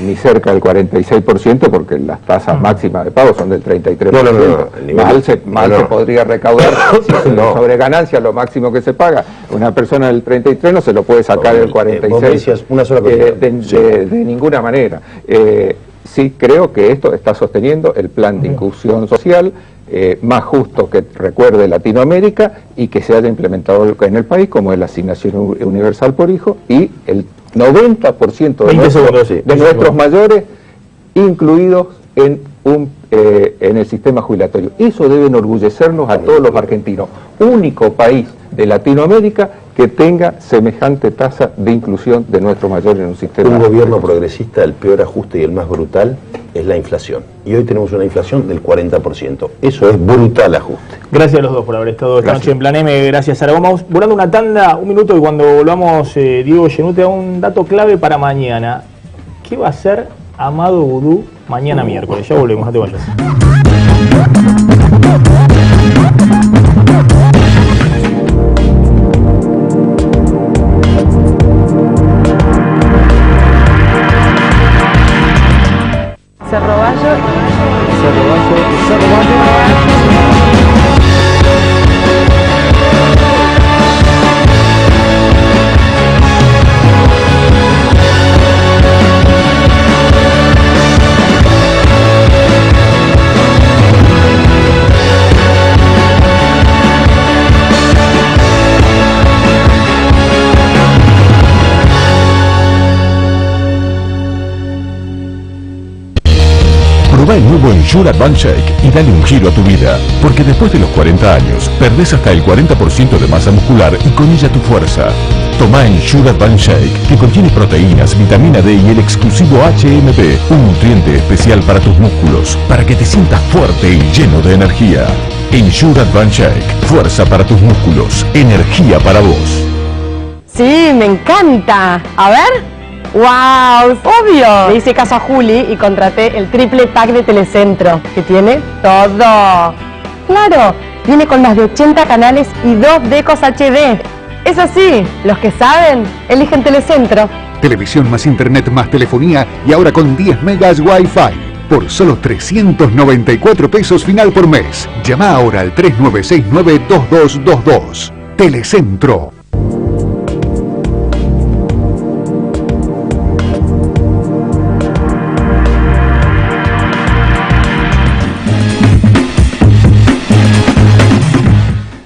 ni cerca del 46% porque las tasas máximas de pago son del 33%. Mal se podría recaudar si es una sobreganancia, lo máximo que se paga. Una persona del 33 no se lo puede sacar del 46%.
Vos me decías una sola cosa.
De ninguna manera. Sí, creo que esto está sosteniendo el plan de inclusión social más justo que recuerde Latinoamérica y que se haya implementado en el país, como es la asignación universal por hijo, y el 90% de nuestros mayores incluidos en el sistema jubilatorio. Eso debe enorgullecernos a todos los argentinos. Único país de Latinoamérica que tenga semejante tasa de inclusión de nuestros mayores en un sistema.
Un gobierno progresista, el peor ajuste y el más brutal es la inflación. Y hoy tenemos una inflación del 40%. Eso es brutal ajuste.
Gracias a los dos por haber estado esta noche en Plan M. Gracias, Sara. Vamos volando una tanda, un minuto, y cuando volvamos, Diego Genú te da un dato clave para mañana. ¿Qué va a hacer Amado Vudú mañana miércoles? Ya volvemos, no te vayas.
Cerro Bayo.
Probá el nuevo Ensure Advance Shake y dale un giro a tu vida, porque después de los 40 años, perdés hasta el 40% de masa muscular y con ella tu fuerza. Toma Ensure Advance Shake, que contiene proteínas, vitamina D y el exclusivo HMB, un nutriente especial para tus músculos, para que te sientas fuerte y lleno de energía. Ensure Advance Shake, fuerza para tus músculos, energía para vos.
Sí, me encanta. A ver. ¡Wow! ¡Obvio! Le hice caso a Juli y contraté el triple pack de Telecentro, que tiene todo. ¡Claro! Viene con más de 80 canales y 2 decos HD. Es así, los que saben, eligen Telecentro.
Televisión más internet más telefonía y ahora con 10 megas Wi-Fi. Por solo 394 pesos final por mes. Llama ahora al 3969-2222. Telecentro.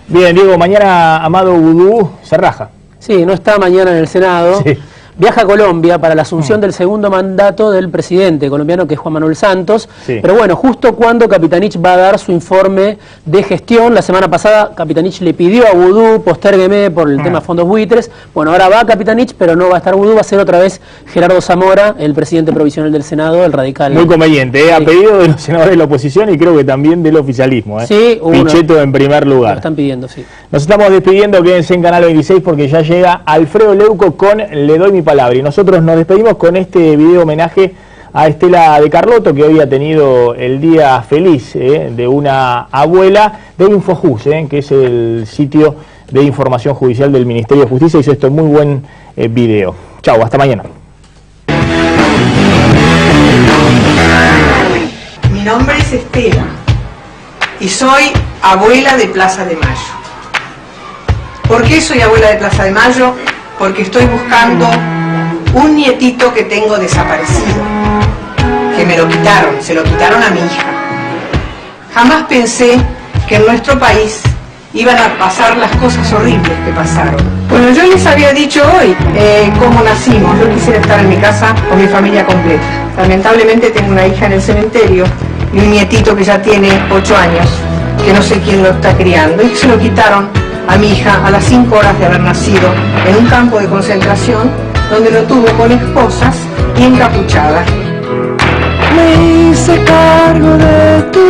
Bien, Diego, mañana Amado Vudú se raja.
Sí, no está mañana en el Senado. Sí. Viaja a Colombia para la asunción del segundo mandato del presidente colombiano, que es Juan Manuel Santos. Sí. Pero bueno, justo cuando Capitanich va a dar su informe de gestión, la semana pasada Capitanich le pidió a Vudú, postérgueme por el tema fondos buitres. Bueno, ahora va Capitanich, pero no va a estar Vudú, va a ser otra vez Gerardo Zamora, el presidente provisional del Senado, el radical.
Muy conveniente, sí. A pedido de los senadores de la oposición y creo que también del oficialismo.
Sí,
Pichetto en primer lugar.
Lo están pidiendo, sí.
Nos estamos despidiendo, quédense en Canal 26 porque ya llega Alfredo Leuco con Le doy mi palabra. Y nosotros nos despedimos con este video homenaje a Estela de Carlotto, que hoy ha tenido el día feliz de una abuela de Infojus, que es el sitio de información judicial del Ministerio de Justicia. Hizo esto muy buen video. Chau, hasta mañana.
Mi nombre es Estela y soy abuela de Plaza de Mayo.
¿Por qué soy abuela de Plaza de Mayo? Porque estoy buscando un nietito que tengo desaparecido, que me lo quitaron, se lo quitaron a mi hija. Jamás pensé que en nuestro país iban a pasar las cosas horribles que pasaron. Bueno, yo les había dicho hoy cómo nacimos. Yo quisiera estar en mi casa con mi familia completa. Lamentablemente tengo una hija en el cementerio y un nietito que ya tiene 8 años, que no sé quién lo está criando, y se lo quitaron a mi hija a las 5 horas de haber nacido en un campo de concentración donde lo tuvo con esposas y encapuchada.
Me hice cargo de tu